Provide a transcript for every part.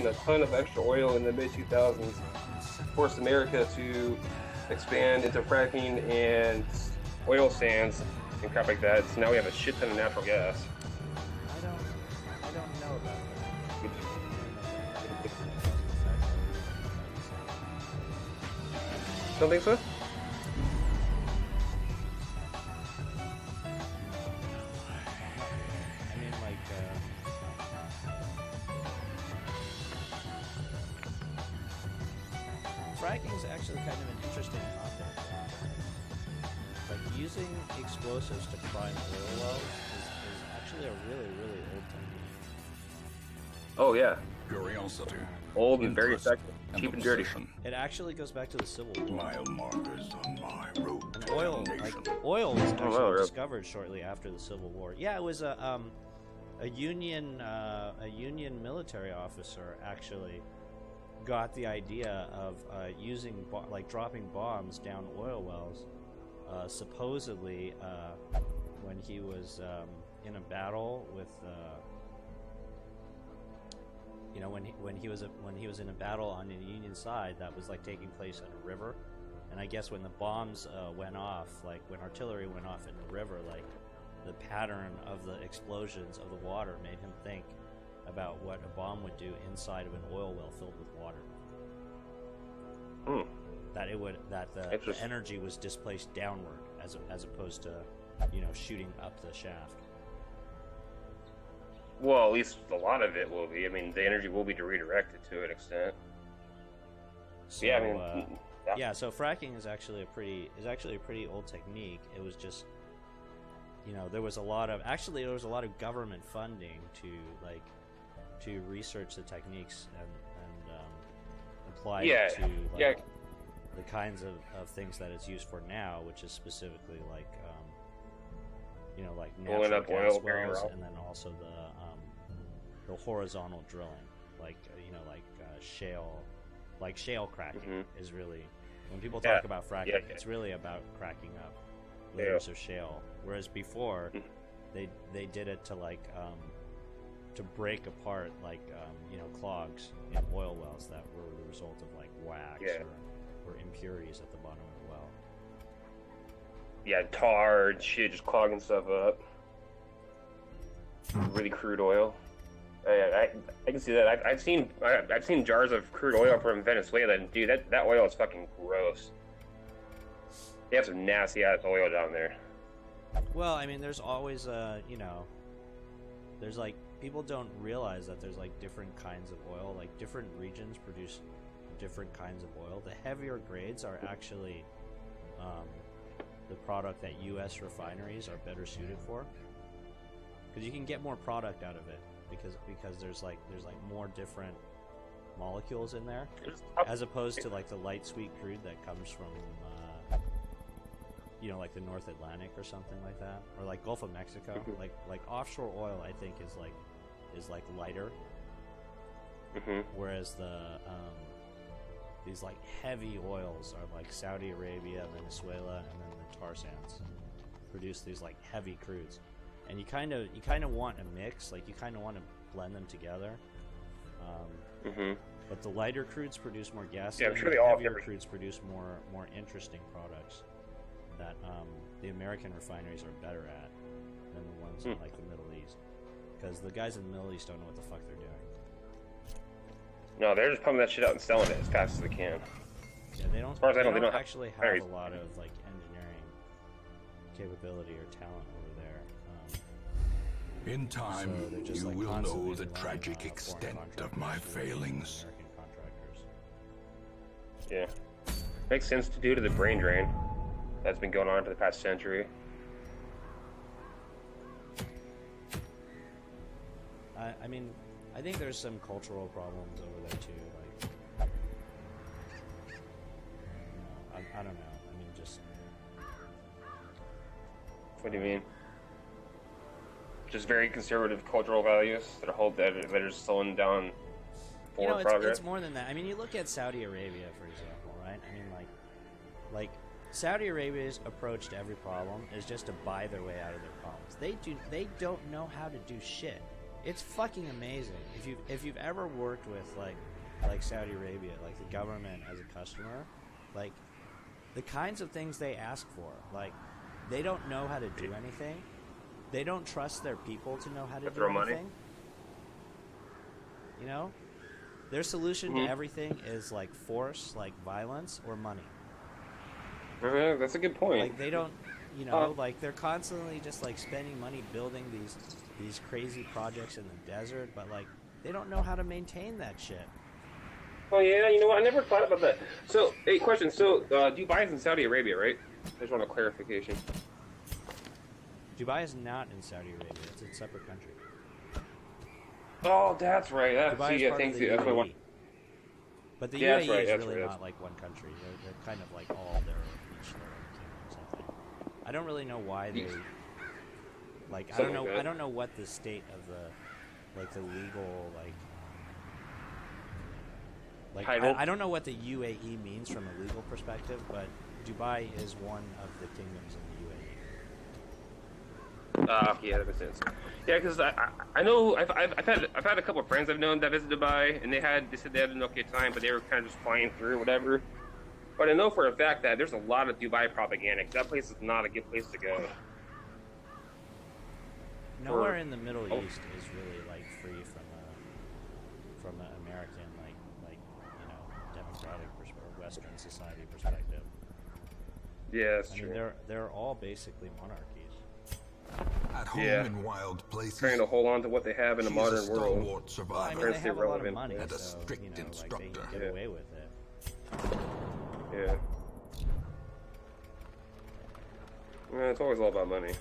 a ton of extra oil in the mid-2000s, forced America to expand into fracking and oil sands and crap like that. So now we have a shit ton of natural gas. I don't know about that. Don't think so? I mean, like, fracking is actually kind of an interesting topic. Like, using explosives to prime oil wells is actually a really, really old technique. Oh, yeah. Curiosity. Old and very effective. Cheap and dirty. It actually goes back to the Civil War. Mile markers on my road. And oil was actually discovered shortly after the Civil War. Yeah, it was a Union military officer actually got the idea of using dropping bombs down oil wells, supposedly when he was in a battle with. You know, when he was in a battle on the Union side that was like taking place in a river, and I guess when the bombs went off, like when artillery went off in the river, like the pattern of the explosions of the water made him think about what a bomb would do inside of an oil well filled with water. That the energy was displaced downward as opposed to, you know, shooting up the shaft. Well, at least a lot of it will be. I mean, the energy will be redirected to an extent. So, yeah, I mean, yeah. So fracking is actually a pretty old technique. It was just, you know, there was a lot of government funding to research the techniques and apply it to the kinds of things that it's used for now, which is specifically like. You know, like natural gas wells, and then also the horizontal drilling, like you know, like shale cracking is really when people talk about fracking, it's really about cracking up layers of shale. Whereas before, they did it to to break apart you know, clogs in oil wells that were the result of like wax or impurities at the bottom of the well. Yeah, tar and shit, just clogging stuff up. Really crude oil. I can see that. I've seen jars of crude oil from Venezuela, and dude, that oil is fucking gross. They have some nasty ass oil down there. Well, I mean, there's always you know, there's like people don't realize that there's like different kinds of oil. Like different regions produce different kinds of oil. The heavier grades are actually the product that U.S. refineries are better suited for, because you can get more product out of it because there's like more different molecules in there, as opposed to like the light sweet crude that comes from you know, like the North Atlantic or something like that, or like Gulf of Mexico. Like offshore oil, I think is lighter, whereas the these like heavy oils are like Saudi Arabia, Venezuela, and then the tar sands produce these like heavy crudes, and you kind of want a mix, like you kind of want to blend them together. But the lighter crudes produce more gas. Yeah, I'm sure the all heavier crudes produce more interesting products that the American refineries are better at than the ones in like the Middle East, because the guys in the Middle East don't know what the fuck they're doing. No, they're just pumping that shit out and selling it as fast as they can. Yeah, they don't. As far as I know, they don't actually have a lot of like engineering capability or talent over there. In time, so you will know the tragic extent of my failings. American contractors. Yeah, makes sense to due to the brain drain that's been going on for the past century. I mean, I think there's some cultural problems over there too. Like, I don't know. I mean, just. What do you mean? Just very conservative cultural values that are slowing down forward progress. It's more than that. I mean, you look at Saudi Arabia, for example, right? I mean, like Saudi Arabia's approach to every problem is just to buy their way out of their problems. They don't know how to do shit. It's fucking amazing. If you've ever worked with like Saudi Arabia, like the government as a customer, like the kinds of things they ask for, like they don't know how to do anything. They don't trust their people to know how to do throw anything. money. You know? Their solution to everything is like force, like violence, or money. That's a good point. Like they don't, you know, like they're constantly just like spending money building these crazy projects in the desert, but like they don't know how to maintain that shit. Oh yeah, you know what? I never thought about that. So, hey, question. So, Dubai is in Saudi Arabia, right? I just want a clarification. Dubai is not in Saudi Arabia; it's a separate country. Oh, that's right. Dubai is part of the that's what I UAE. want. But the Yeah, UAE that's is right, really that's not like one country. They're kind of like all each their own kingdoms, I think. I don't really know why they like. I don't know. I don't know what the state of the legal I don't know what the UAE means from a legal perspective, but Dubai is one of the kingdoms in the UAE. Yeah, that makes sense. Yeah, because I know I've had a couple of friends I've known that visit Dubai, and they said they had an okay time, but they were kind of just flying through whatever. But I know for a fact that there's a lot of Dubai propaganda. 'Cause that place is not a good place to go. Nowhere in the Middle East is really like free from an American like you know democratic or Western society perspective. Yeah, that's I true. mean, they're all basically monarchies. At home in wild places, Trying to hold on to what they have in the modern world. Well, I Survivor mean, they have a lot of money, and a so strict you know, like instructor. they can get away with it. Yeah. Yeah, it's always all about money.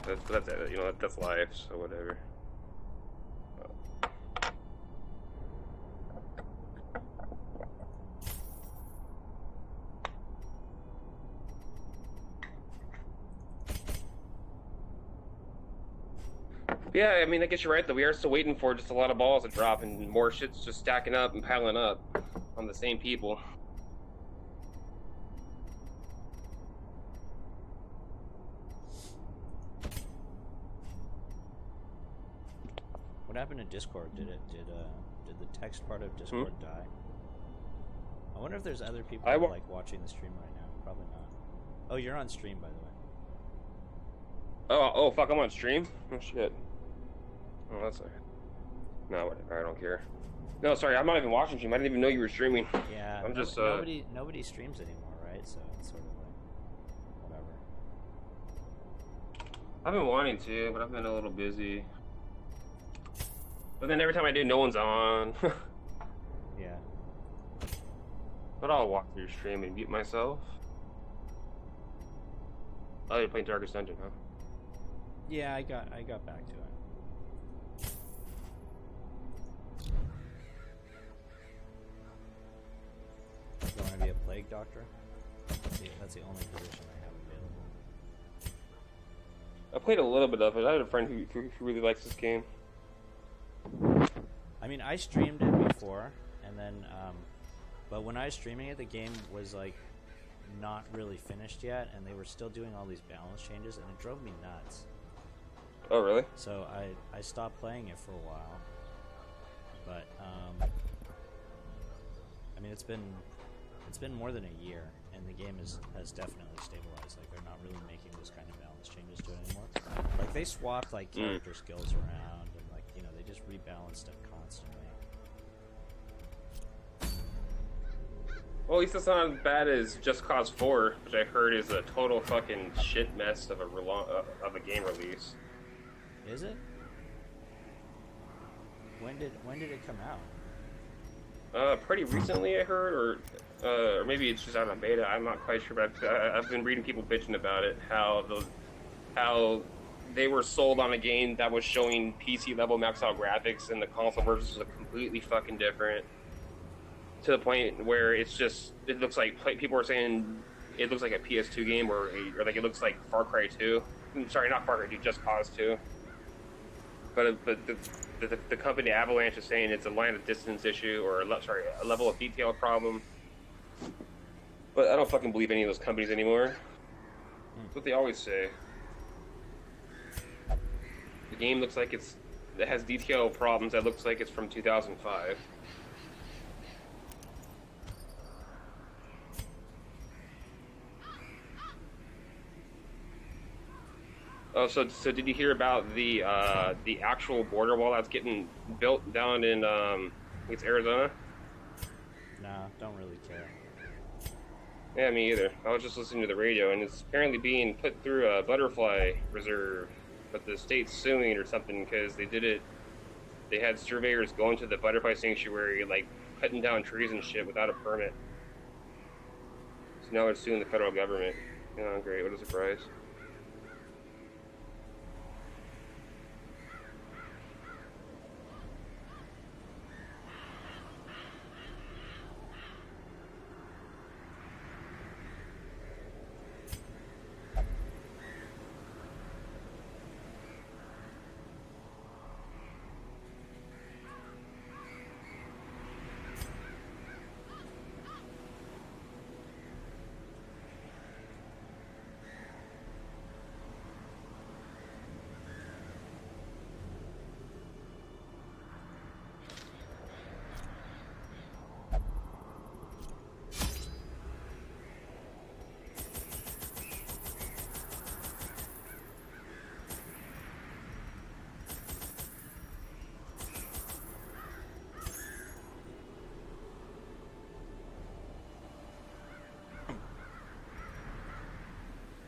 That's it. You know, that's life. So whatever. Yeah, I mean, I guess you're right, though. We are still waiting for just a lot of balls to drop and more shit's just stacking up and piling up on the same people. What happened to Discord? Did the text part of Discord die? I wonder if there's other people like watching the stream right now. Probably not. Oh, you're on stream, by the way. Oh, fuck! I'm on stream. Oh shit. Oh, that's okay. No, whatever. I don't care. No, sorry, I'm not even watching stream. I didn't even know you were streaming. Yeah, I'm just nobody streams anymore, right? So it's sort of like whatever. I've been wanting to, but I've been a little busy. But then every time I do, no one's on. Yeah. But I'll walk through your stream and mute myself. Oh, you're playing Darkest Dungeon, huh? Yeah, I got back to it. You want to be a plague doctor? That's the only position I have available. I played a little bit of it. I had a friend who really likes this game. I mean, I streamed it before, and then, but when I was streaming it, the game was like not really finished yet, and they were still doing all these balance changes, and it drove me nuts. Oh, really? So I stopped playing it for a while. But I mean, it's been more than a year, and the game has definitely stabilized. Like, they're not really making those kind of balance changes to it anymore. Like, they swapped like character skills around, and like, you know, they just rebalanced it constantly. Well, at least it's not as bad as Just Cause 4, which I heard is a total fucking shit mess of a game release. Is it? When did it come out? Pretty recently, I heard, or maybe it's just out on beta. I'm not quite sure, but I've been reading people bitching about it. How they were sold on a game that was showing PC level maxed out graphics, and the console versions was completely fucking different. To the point where it looks like people are saying it looks like a PS2 game, or like it looks like Far Cry 2. Sorry, not Far Cry 2, Just Cause 2. But the company Avalanche is saying it's a line of distance issue, or a level of detail problem. But I don't fucking believe any of those companies anymore. That's what they always say. The game looks like it's that has detail problems that looks like it's from 2005. Oh, so did you hear about the actual border wall that's getting built down in it's Arizona? Nah, don't really care. Yeah, me either. I was just listening to the radio, and it's apparently being put through a butterfly reserve, but the state's suing or something because they did it. They had surveyors going to the butterfly sanctuary, like cutting down trees and shit without a permit. So now they're suing the federal government. Oh, great! What a surprise.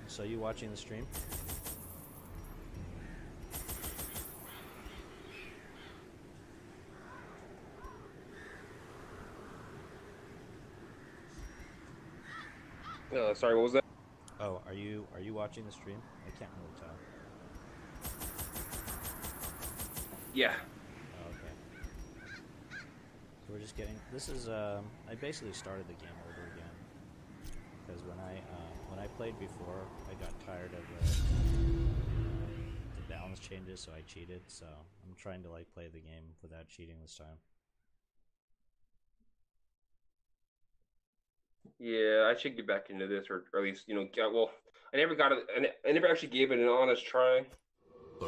So you watching the stream? Sorry, what was that? Oh, are you watching the stream? I can't really tell. Yeah. Oh, okay. So we're just getting. This is. I basically started the game over again because when I played before, I got tired of the balance changes, so I cheated. So I'm trying to like play the game without cheating this time. Yeah, I should get back into this, or at least, well, I never got it. I never actually gave it an honest try.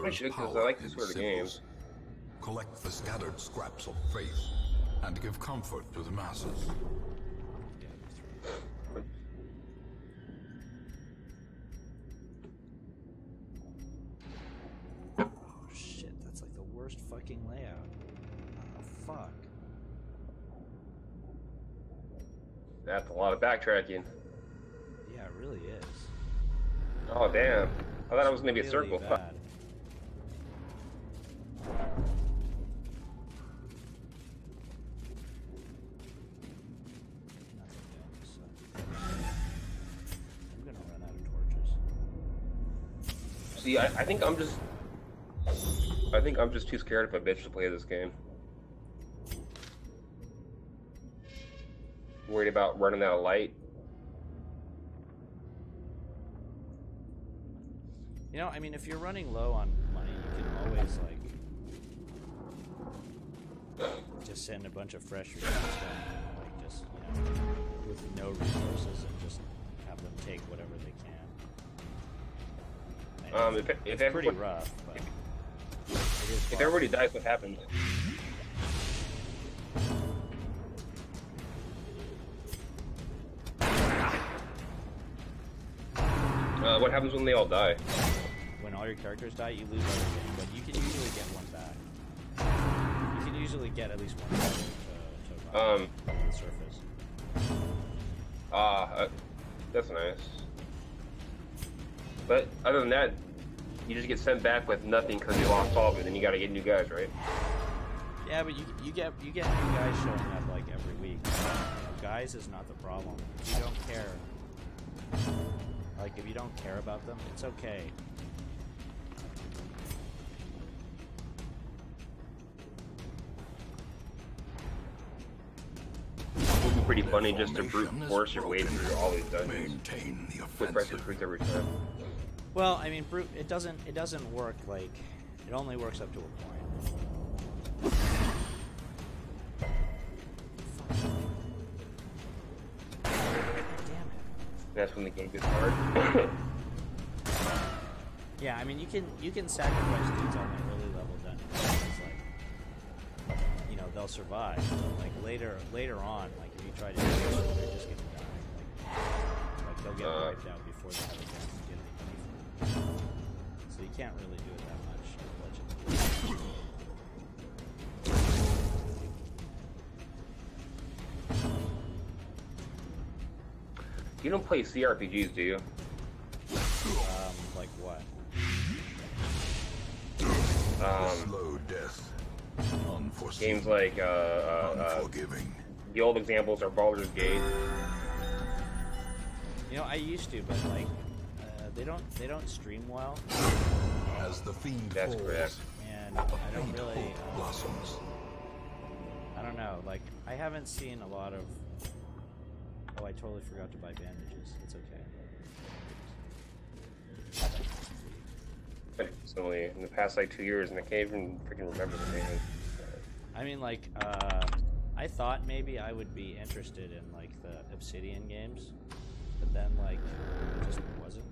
I should, because I like this sort of games. Collect the scattered scraps of faith and give comfort to the masses. Oh shit, that's like the worst fucking layout. Oh fuck. That's a lot of backtracking. Yeah, it really is. Oh, damn. I thought it was going to be a Really circle. bad. I'm gonna run out of torches. See, I think I'm just too scared of a bitch to play this game. Worried about running out of light. You know, I mean, if you're running low on money, you can always, like, just send a bunch of fresh recruits down, like, just, with no resources and just have them take whatever they can. It's pretty rough, but it is if everybody dies, what happens? What happens when they all die? When all your characters die, you lose everything, but you can usually get one back. You can usually get at least one back to the surface. That's nice. But other than that, you just get sent back with nothing because you lost all of it, and you got to get new guys, right? Yeah, but you get new guys showing up like every week. Guys is not the problem. If you don't care. Like, if you don't care about them, it's okay. It would be pretty funny just to brute force your way through all these dungeons with fresh recruits every time. Well, I mean, it doesn't work, like, it only works up to a point. That's when the game gets hard. Yeah, I mean, you can sacrifice dudes on the early level dungeons. they'll survive. But, like later on, like if you try to do this, they're just gonna die. Like they'll get wiped out before they have a chance to get anything. So you can't really do it that much, unfortunately. You don't play CRPGs, do you? Like what? Slow death. Unforeseen. Games like Unforgiving. the old examples are Baldur's Gate. You know, I used to, but like they don't stream well, As the fiend That's falls, correct. and I don't faint really. hope blossoms. I don't know. Like I haven't seen a lot of. Oh, I totally forgot to buy bandages. It's okay. It's only in the past like 2 years, and I can't even freaking remember the name. I mean, like, I thought maybe I would be interested in like the Obsidian games, but then like it just wasn't.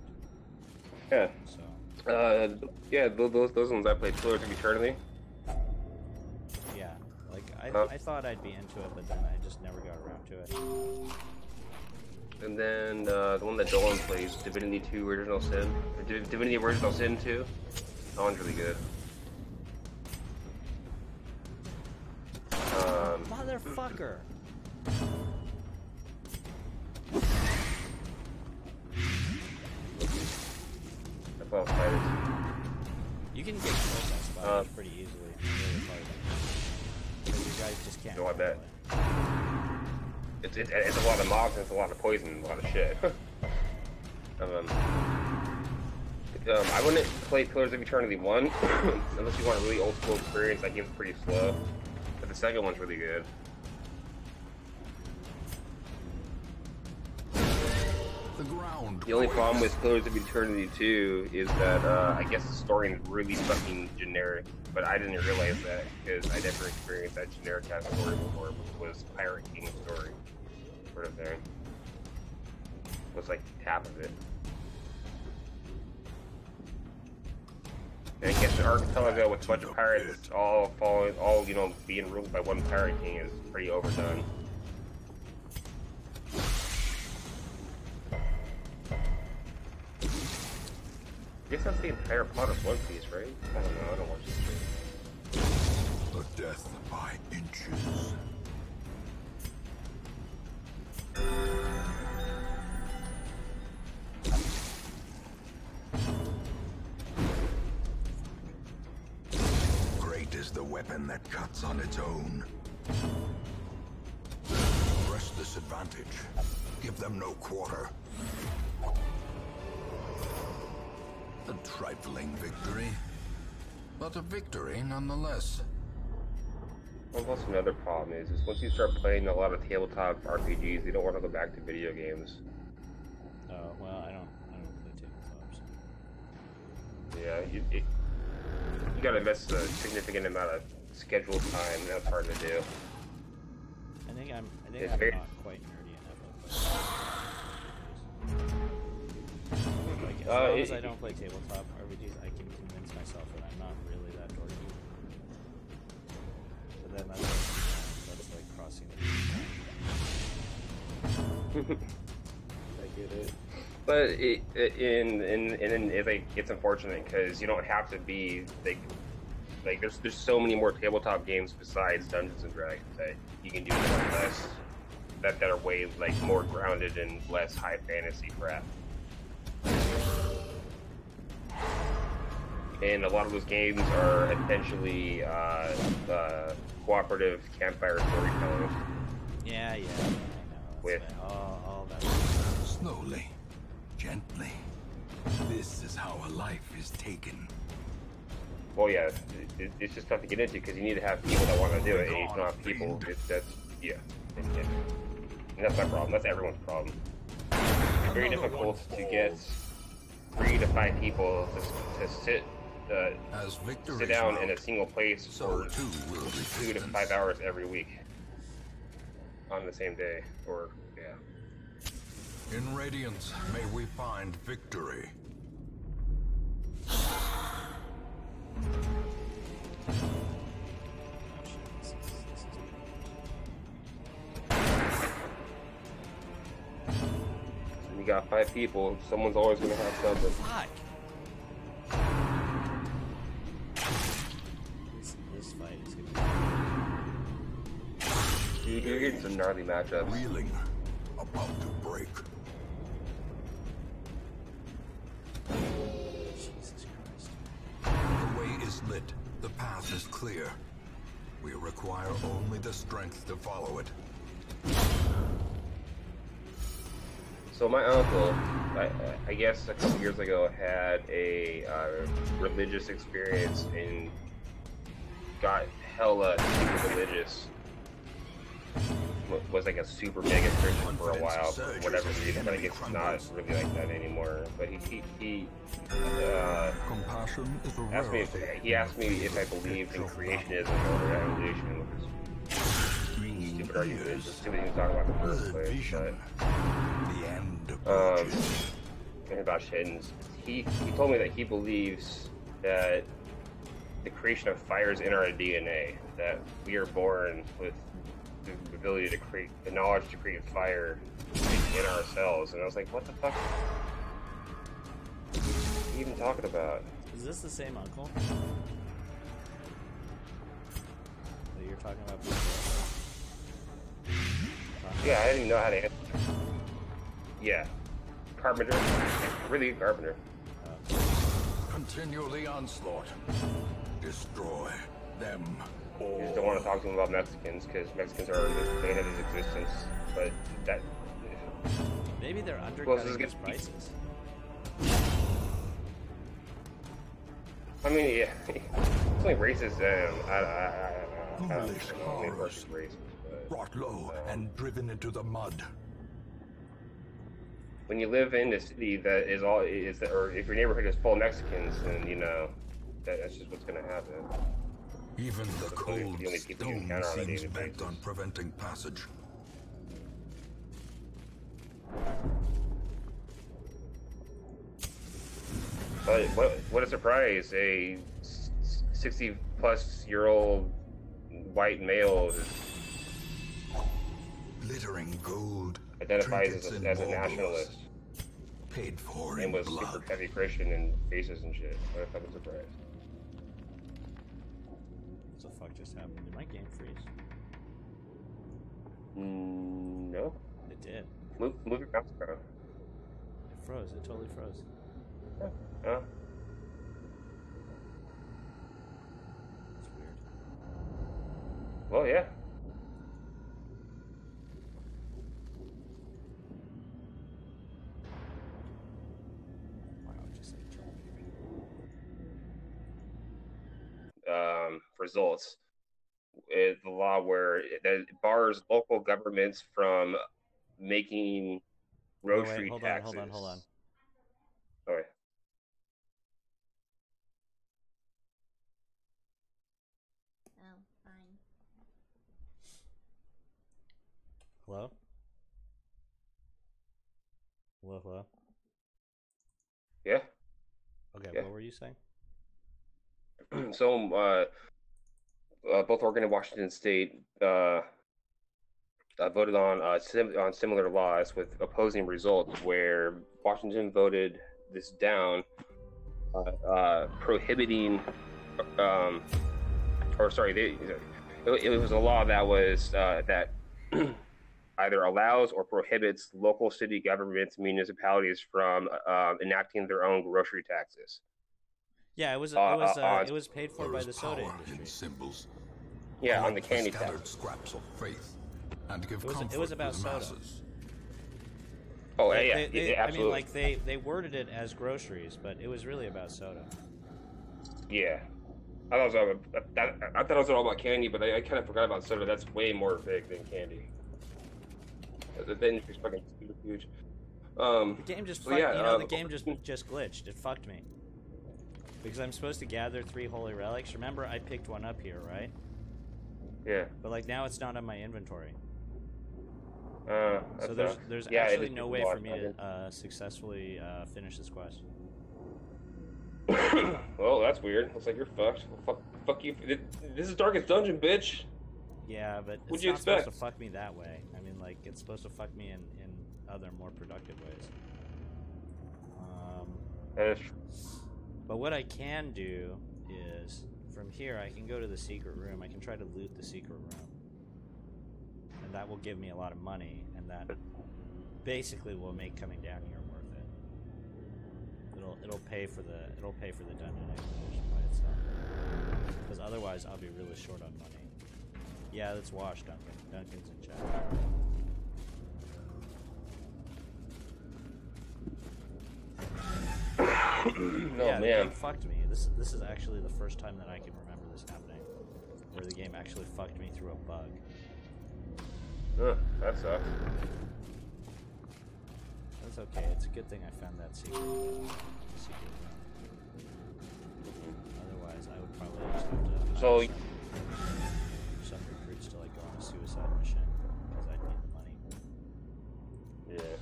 Yeah. So Yeah, those ones I played, Pillars of Eternity. yeah, like I thought I'd be into it, but then I just never got around to it. And then the one that Dolan plays, Divinity 2 Original Sin. Or Divinity Original Sin 2. That one's really good. Motherfucker! That's all fighters. You can get kills on spiders pretty easily. Really hard. Because you guys just can't. No, I bet. handle it. It's a lot of mobs and it's a lot of poison and a lot of shit. I wouldn't play Pillars of Eternity 1 unless you want a really old school experience. That game's pretty slow, but the second one's really good. The ground. The only problem with Pillars of Eternity 2 is that I guess the story is really fucking generic, but I didn't realize that because I never experienced that generic kind of story before, which was Pirate King story, sort of thing. Was like half of it. And I guess the archipelago with a bunch of pirates all being ruled by one pirate king is pretty overdone. I guess that's the entire plot of One Piece, right? I don't know, I don't watch this shit. The death by inches. Great is the weapon that cuts on its own. Press this advantage. Give them no quarter. A trifling victory, but a victory nonetheless. Well, plus another problem is once you start playing a lot of tabletop RPGs, you don't want to go back to video games. Oh well, I don't play tabletops. Yeah, you gotta invest a significant amount of scheduled time, and that's hard to do. I think I'm It's not very- quite nerdy enough. Like, as long as I don't play tabletop RPGs, I can convince myself that I'm not really that dorky. But then that's like crossing the I get it. But it's unfortunate because you don't have to be like there's so many more tabletop games besides Dungeons and Dragons that you can do less that are way like more grounded and less high fantasy crap. And a lot of those games are essentially cooperative campfire storytelling. Yeah, I know. With all that. Slowly, gently. This is how a life is taken. Well, yeah, it's just tough to get into because you need to have people that want to do it, and you don't have people. And that's my problem. That's everyone's problem. It's very difficult to get 3 to 5 people to sit down in a single place for 2 to 5 hours every week on the same day, or yeah. In Radiance, may we find victory. got 5 people. Someone's always gonna have something. Fuck. This fight is gonna be... Dude, you're getting some gnarly matchups. Reeling, about to break. Jesus Christ. The way is lit. The path is clear. We require only the strength to follow it. So my uncle, I guess a couple years ago, had a religious experience and got hella super religious. Was like a super mega Christian for a while for whatever reason, but I guess it's not really like that anymore. But he Compassion is a asked me rarity. he asked me if I believed in creationism or evolution, which is stupid argument. It's a stupid thing to talk about in the first place. Vision. But The end approaches. and about shit, and he told me that he believes that the creation of fire is in our DNA, that we are born with the ability to create, the knowledge to create fire in ourselves. And I was like, what the fuck are you even talking about? Is this the same uncle that you're talking about before? Yeah, I didn't even know how to answer. Yeah, carpenter, really good carpenter. Continue the onslaught. Destroy them I all. just don't want to talk to him about Mexicans because Mexicans are the bane of his existence. But that, Maybe they're Well, this is undercutting his gonna- prices. I mean, yeah, it's only racist. I don't Foolish know. Maybe horrors. it's racist, but Brought low and driven into the mud. when you live in a city that is all is, or if your neighborhood is full of Mexicans, then you know that's just what's gonna happen. Even the That's only cold the only people you stone encounter on a seems daily bent basis. on preventing passage. But what a surprise! A 60-plus-year-old white male Glittering gold. identifies trinkets as and a baubles, nationalist Paid for and in was blood. super heavy Christian and racist and shit. What a fucking surprise! What the fuck just happened? Did my game freeze? No, It did. move your mouse around. It froze. It totally froze. Huh? It's weird. Well, yeah. Wow, just like totally Results. Is the law where that bars local governments from making Oh, grocery wait, hold taxes. on, hold on. Okay. Oh, fine. Hello? Hello, hello? Yeah. Okay, Yeah. what were you saying? So, both Oregon and Washington State voted on similar laws with opposing results. Where Washington voted this down, prohibiting, or sorry, it was a law that was that either allows or prohibits local city governments, municipalities from enacting their own grocery taxes. Yeah, it was paid for by There the is soda power industry. in symbols. Yeah, on the Collect candy scattered tax. scraps of faith and give It was comfort about to the soda. masses. Oh, They- yeah, they- yeah, I mean, absolutely. like they worded it as groceries, but it was really about soda. Yeah. I thought it was all about candy, but I kind of forgot about soda. That's way more big than candy. The industry's fucking super huge. The game just so fucked, yeah, you know, the game just glitched. It fucked me. Because I'm supposed to gather 3 holy relics. Remember, I picked one up here, right? Yeah. But like now it's not on my inventory. That So sucks. there's Yeah, it actually is no super way for large, me I to successfully finish this quest. Well, that's weird. Looks like you're fucked. Well, fuck you. This is Darkest Dungeon, bitch. Yeah, but What'd it's you not supposed to expect? fuck me that way. I mean, like, it's supposed to fuck me in other, more productive ways. But what I can do is, from here, I can go to the secret room. I can try to loot the secret room, and that will give me a lot of money, and that basically will make coming down here worth it. It'll pay for the dungeon expedition by itself. Because otherwise, I'll be really short on money. Yeah, let's watch Duncan. Duncan's in chat. No, yeah, the man. game fucked me. This is actually the first time that I can remember this happening, where the game actually fucked me through a bug. That sucks. That's okay. It's a good thing I found that secret room. Otherwise, I would probably just have to So, some recruits to like go on a suicide mission because I'd need the money. yeah.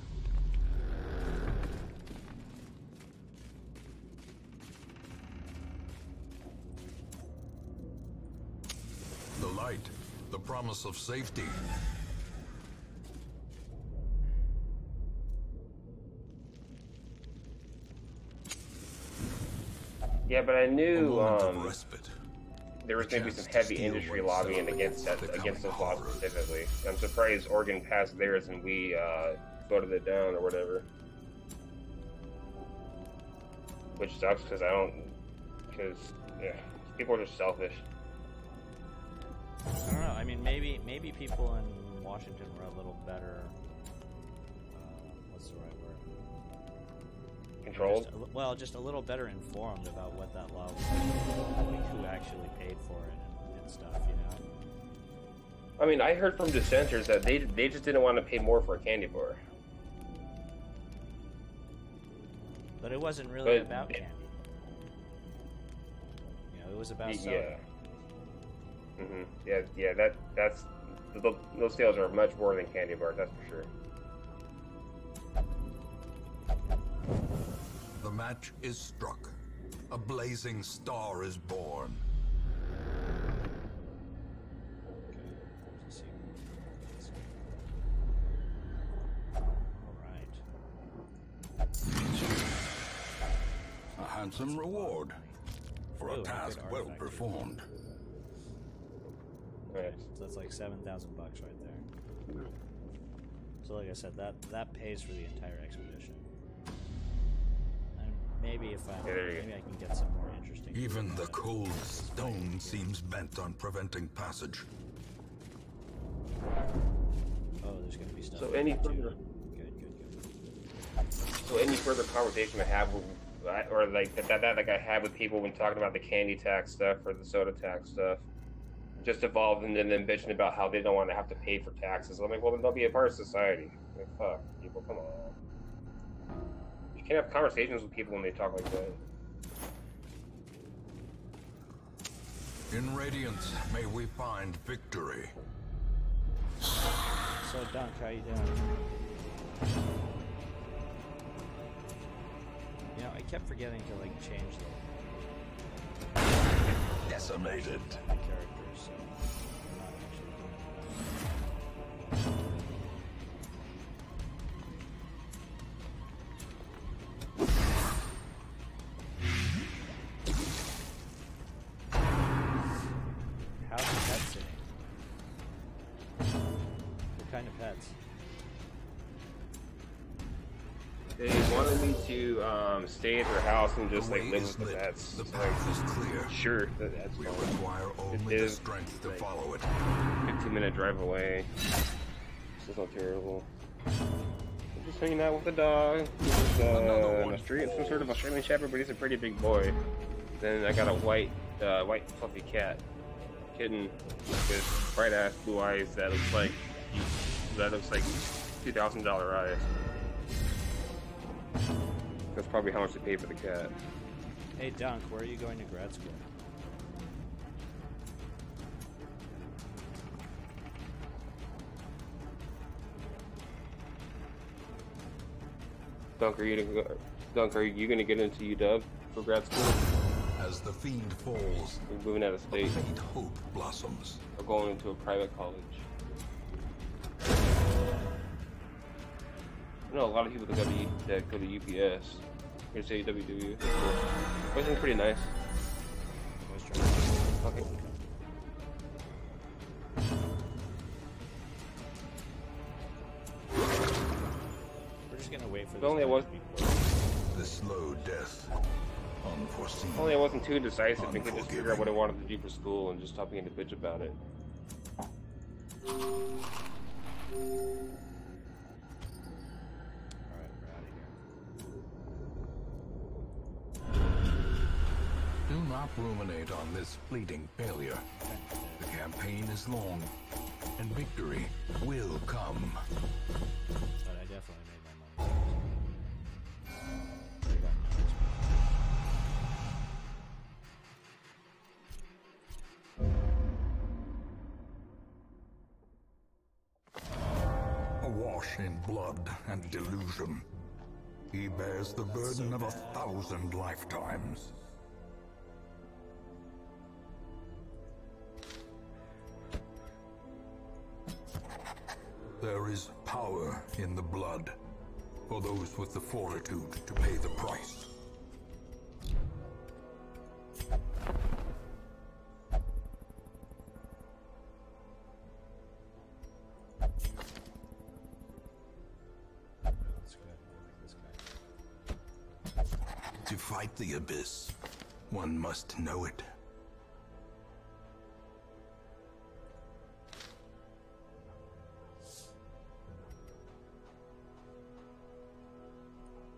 The light, the promise of safety. Yeah, but I A knew moment of respite. there was maybe some heavy industry lobbying against those laws specifically. I'm surprised Oregon passed theirs and we voted it down or whatever. Which sucks because people are just selfish. I don't know. I mean, maybe people in Washington were a little better. What's the right word? Controlled? Just a little better informed about what that law was, like who actually paid for it and stuff. You know. I mean, I heard from dissenters that they just didn't want to pay more for a candy bar. But it wasn't really about candy. You know, it was about soda. Yeah. Those sales are much more than candy bars, that's for sure. The match is struck. A blazing star is born. A handsome reward for a task well performed. Right. So that's like $7,000 right there. So like I said, that pays for the entire expedition. And maybe if I can get some more interesting. Even the cold stone seems bent on preventing passage. Oh, there's gonna be stuff. So in any there, too. further? Good. So any further conversation I have with, or like that I had with people when talking about the candy tax stuff or the soda tax stuff, just evolved into them bitching about how they don't want to have to pay for taxes. I'm like, well, then they'll be a part of society. Like, fuck, people, come on. You can't have conversations with people when they talk like that. In Radiance, may we find victory. So Dunk, how you doing? You know, I kept forgetting to like change the Decimated. characters, so I'm not actually doing that. How's the pet sitting? What kind of pets? They wanted me to stay at their house and just The like way live is with the lit. pets. The It's path like, is clear. sure, that's We fine. require only the strength to follow it. 15-minute drive away. This is not terrible. I'm just hanging out with the dog. He's on the street, some sort of Australian Shepherd, but he's a pretty big boy. Then I got a white fluffy kitten with bright ass blue eyes that looks like $2,000 eyes. That's probably how much they paid for the cat. Hey Dunk, where are you going to grad school? Dunk, are you gonna get into UW for grad school? As the fiend falls, We're moving out of a state. faint hope blossoms. Or going into a private college. I know a lot of people that go to UPS. Here's AWW. That's cool. Voicing's pretty nice. Okay. We're just gonna wait for If this only it guy was. to be close. The slow death. Unforeseen. If only I wasn't too decisive and could just figure out what I wanted to do for school and just stop being a bitch about it. Alright, we're out of here. Do not ruminate on this fleeting failure. The campaign is long, and victory will come. But I definitely made my money. I got Awash in blood and delusion, he bears the burden of 1,000 lifetimes. There is power in the blood for those with the fortitude to pay the price. Let's go ahead and like this guy. To fight the abyss, one must know it.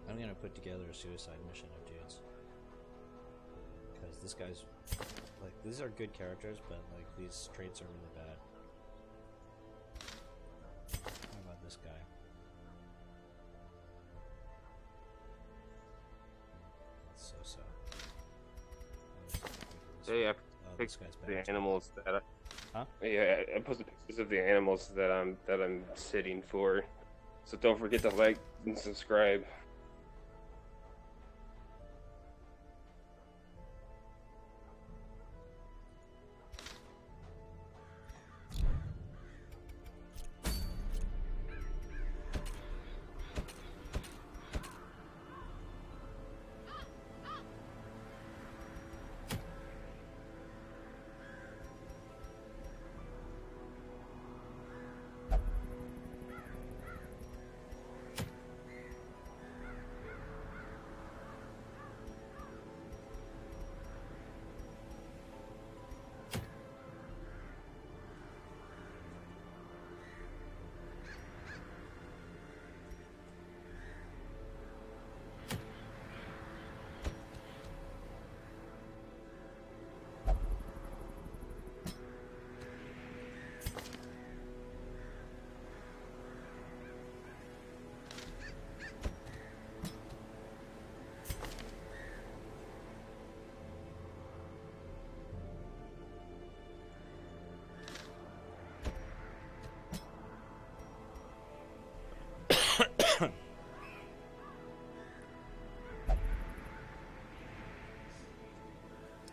I'm gonna put together a suicide mission of dudes. Because this guy's like, these are good characters, but like these traits are really bad. How about this guy? That's so. Hey, I Oh, this picked guy's the bad. animals that I, Huh? yeah, I posted pictures of the animals that I'm sitting for. So don't forget to like and subscribe.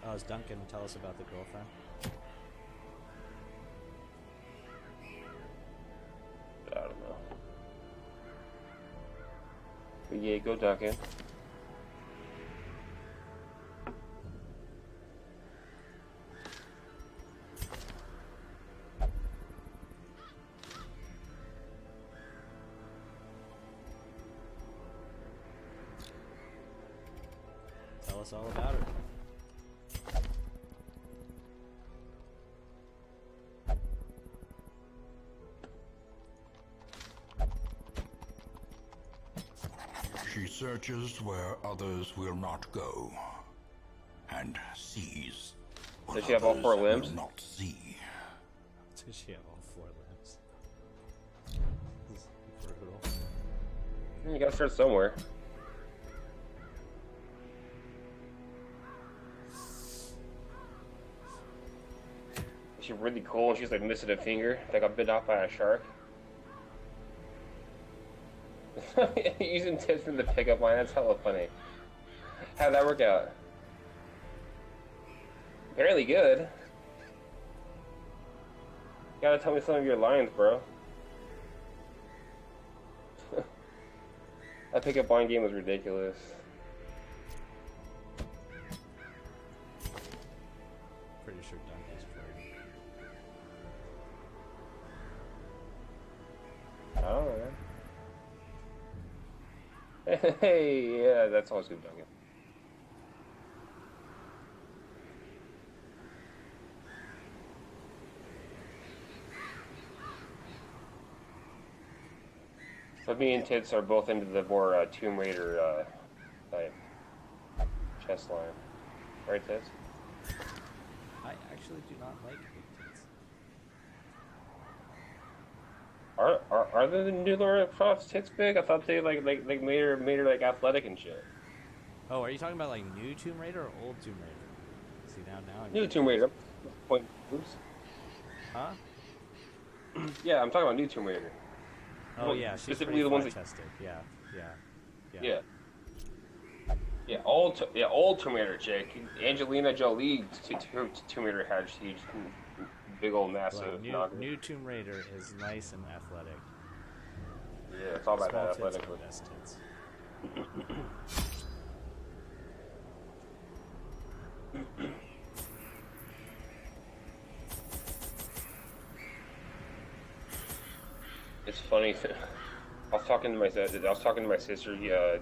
Oh, is Duncan tell us about the girlfriend? I don't know. But yeah, go Duncan. Tell us all about her. She searches where others will not go, and sees what Does she have all four others will limbs? not see. Does she have all 4 limbs? This is brutal. You gotta start somewhere. She's really cool and she's like missing a finger that got bit off by a shark. Using tips from the pickup line, that's hella funny. How'd that work out? Apparently good. You gotta tell me some of your lines, bro. That pickup line game was ridiculous. Hey, yeah, that's always good, Duncan. But me and Tits are both into the more Tomb Raider type chest line. Right, Tits? I actually do not like big tits. Are the new Lara Croft's tits big? I thought they like made her like athletic and shit. Oh, are you talking about like new Tomb Raider or old Tomb Raider? See now I'm New Tomb confused. Raider. Point. Oops. Huh? Yeah, I'm talking about new Tomb Raider. Oh Well, yeah, she's specifically pretty the ones that. flat-chested. Yeah. Yeah. Yeah, old Tomb Raider chick. Angelina Jolie Tomb Raider had huge, big old massive Like new Tomb Raider is nice and athletic. Yeah, it's all about Small that tits athletic. are best tits. It's funny. I was talking to my sister the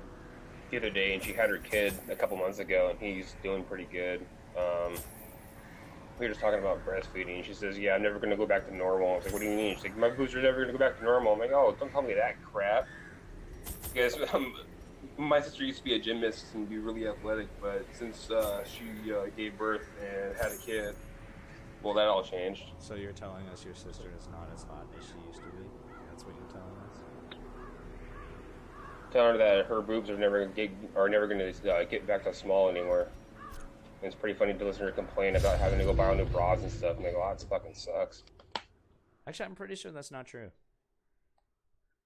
other day, and she had her kid a couple months ago, and he's doing pretty good. We were just talking about breastfeeding, and she says, "Yeah, I'm never going to go back to normal." I was like, "What do you mean?" She's like, "My boobs are never going to go back to normal." I'm like, "Oh, don't tell me that crap." Because my sister used to be a gymnast and be really athletic, but since she gave birth and had a kid, well, that all changed. So you're telling us your sister is not as hot as she used to be? That's what you're telling us? Telling her that her boobs are never going to get back to small anymore. And it's pretty funny to listen to her complain about having to go buy all new bras and stuff. And they go, "Oh, that fucking sucks." Actually, I'm pretty sure that's not true.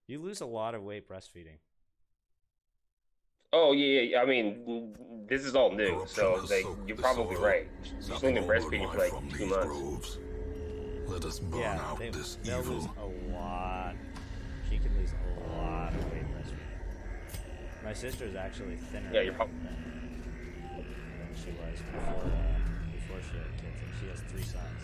You lose a lot of weight breastfeeding. Oh yeah. I mean, this is all new, so you're probably right. She's only been breastfeeding for like 2 months. Let us burn out this they'll evil. lose a lot. She can lose a lot of weight breastfeeding. My sister's actually thinner Yeah, you're probably. than she was before she had kids, and she has 3 sons.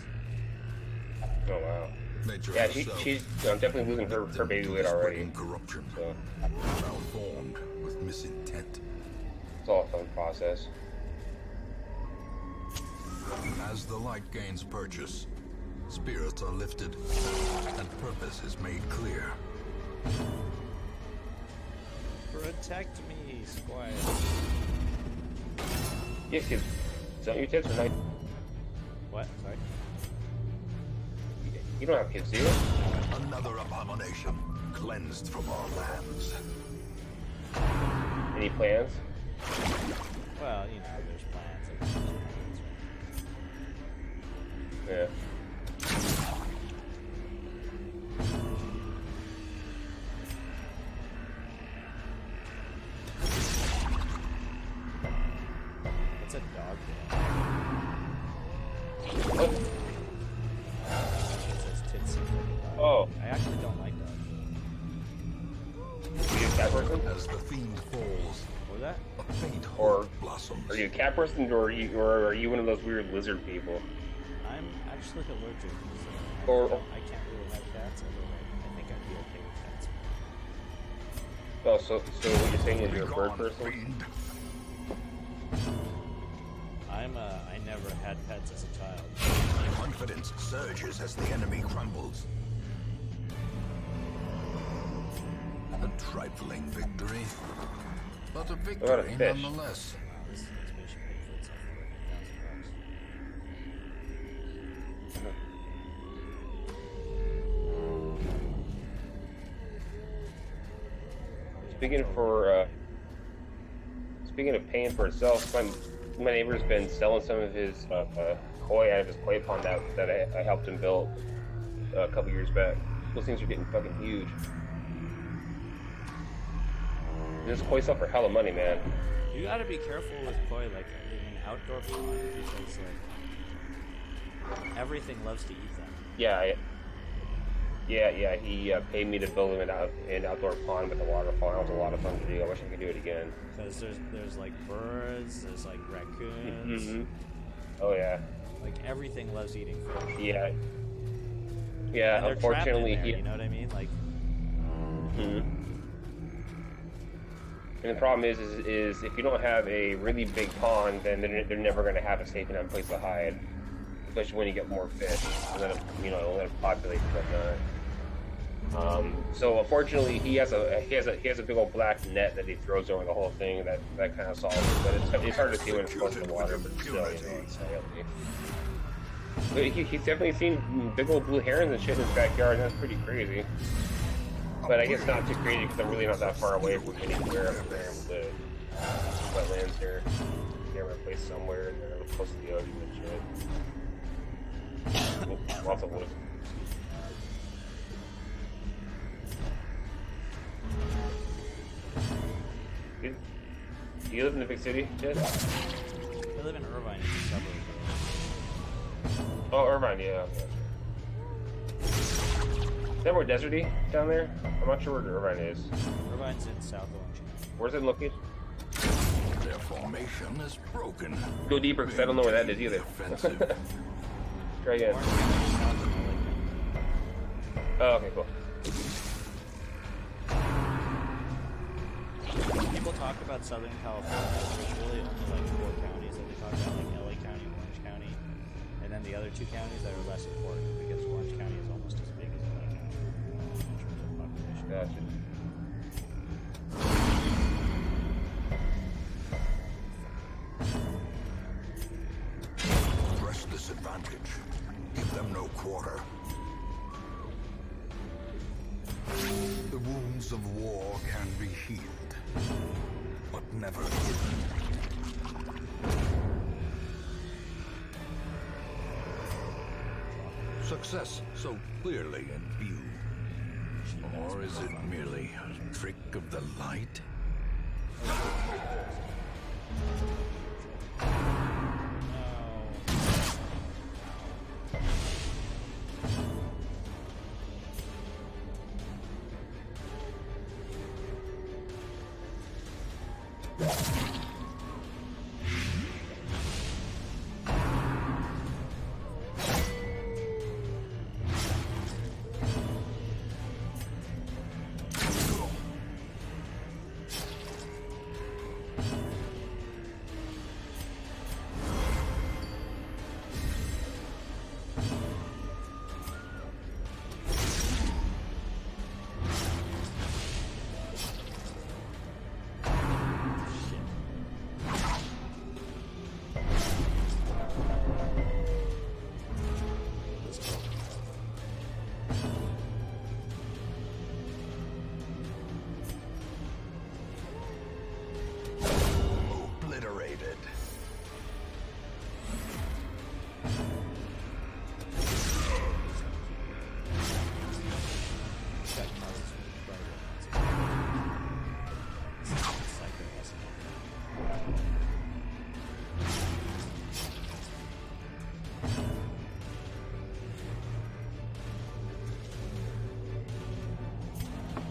Oh wow. Nature Yeah, herself she's definitely losing her baby weight already. Corruption, So malformed with misintent. it's all a fun process. As the light gains purchase, spirits are lifted, and purpose is made clear. Protect me, Squire. Yeah, kids. Don't your tits or not? What? Sorry? You don't have kids, do you? Another abomination cleansed from our lands. Any plans? Well, you know, there's plans. Yeah. What's a dog doing? What? It says tits and dog. Oh, I actually don't like dogs. are you a cat person? As the fiend falls, What was that? a faint Or hope blossoms. are you a cat person, or are you one of those weird lizard people? I'm actually allergic, so I can't really have cats. I think I'd be okay with cats. Oh, so what you're saying is you're a bird Gone, person? fiend. I never had pets as a child. Confidence surges as the enemy crumbles. A trifling victory, but a about a victory fish? nonetheless. This spaceship Bigfoot's like $1,000. Speaking of paying for itself, my neighbor's been selling some of his koi out of his koi pond that I helped him build a couple years back. Those things are getting fucking huge. This koi sell for hella money, man. You gotta be careful with koi, like in an outdoor pond, because like everything loves to eat them. Yeah. He paid me to build him an outdoor pond with a waterfall. That was a lot of fun to do. I wish I could do it again. Because there's like birds, there's like raccoons. Mm-hmm. Oh yeah. Like everything loves eating fish. Yeah. And Yeah. they're trapped in Unfortunately, there, you know what I mean? Like, Mhm. And the problem is if you don't have a really big pond, then they're never going to have a safe enough place to hide, especially when you get more fish, and then let it populate and whatnot. So unfortunately, he has a big old black net that he throws over the whole thing that kind of solves it. But it's hard to see when it's close to the water, but still, it's healthy. But he's definitely seen big old blue herons and shit in his backyard, and that's pretty crazy. But I guess not too crazy because I'm really not that far away from anywhere up there with the wetlands here. Near my place somewhere, and they're close to the ocean and shit. Lots of wood. Do you live in the big city, Jed? I live in Irvine, it's a suburb. Oh, Irvine, yeah. Is that more deserty down there? I'm not sure where Irvine is. Irvine's in South Orange. Where's it located? Their formation is broken. Go deeper, because I don't know where that is either. Try again. Orange County is south of LA County. Oh, okay, cool. People talk about Southern California, there's really only like 4 counties that they talk about, like LA County, Orange County, and then the other 2 counties that are less important because Orange County is almost as big as LA County in terms of population. Gotcha. Press this advantage. Give them no quarter. The wounds of war can be healed, but never hidden. Success so clearly in view. Or is it merely a trick of the light?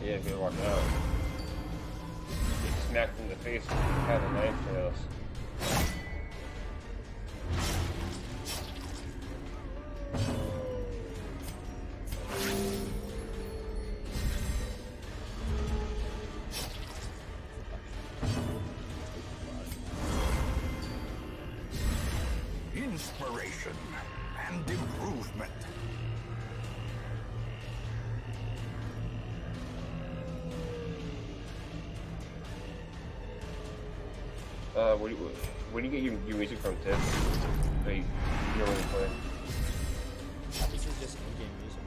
Yeah, good walk out. Get smacked in the face with had a knife tails. Inspiration and improvement. Where do you get your music from, Ted? Like, you know when you play? This is just in-game music.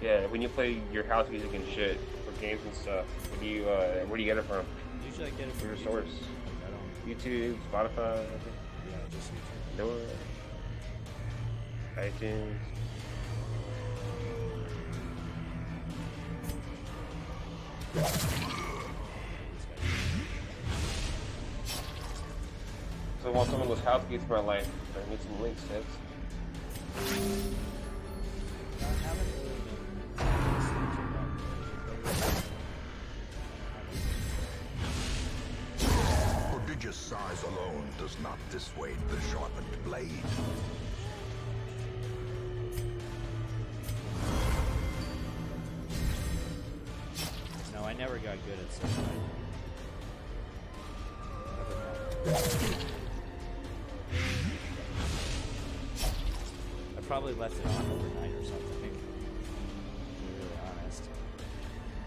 Yeah, when you play your house music and shit for games and stuff, where do you get it from? Usually I get it From from your source? Like, YouTube, Spotify, yeah, just YouTube. Door, iTunes. So I want some of those house beats for my life. I need some links, Ted. I haven't really been listening to Prodigious size alone does not dissuade the sharpened blade. never got good at suicide. I probably left it on overnight or something. To be really honest.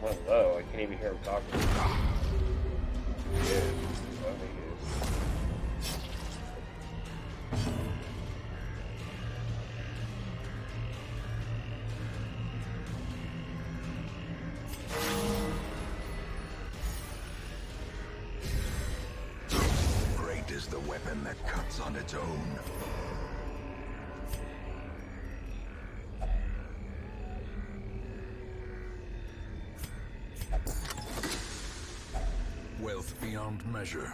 Well, low. I can't even hear him talking. Yeah. Great is the weapon that cuts on its own. Wealth beyond measure,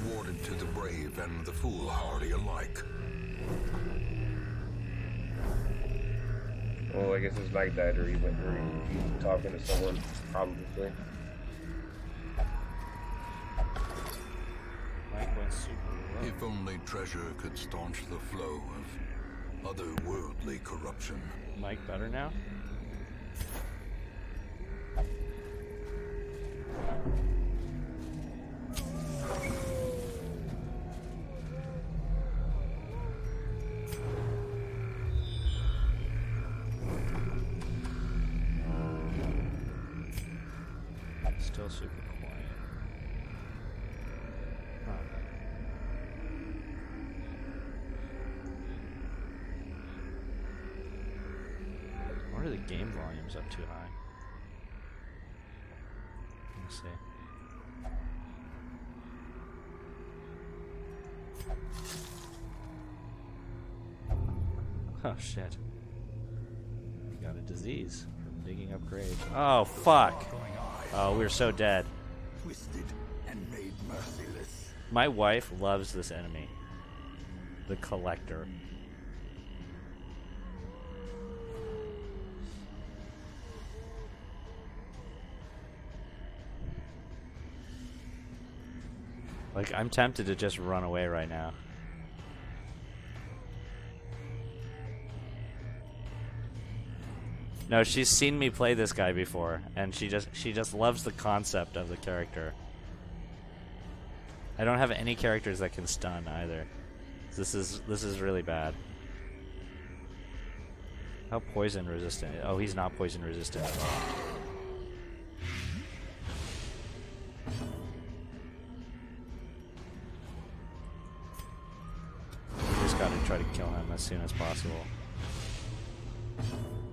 awarded to the brave and the foolhardy alike. Well, I guess his mic died, or he's talking to someone, probably. Mike went super low. If only treasure could staunch the flow of otherworldly corruption. Mike better now? Still super quiet. Huh. Or are the game volumes up too high? Let me see. Oh shit. We got a disease from digging up graves. Oh fuck! Oh, we're so dead. Twisted and made merciless. My wife loves this enemy. The Collector. Like, I'm tempted to just run away right now. No, she's seen me play this guy before, and she just loves the concept of the character. I don't have any characters that can stun either. This is really bad. How poison resistant? Oh, he's not poison resistant at all. We just gotta try to kill him as soon as possible.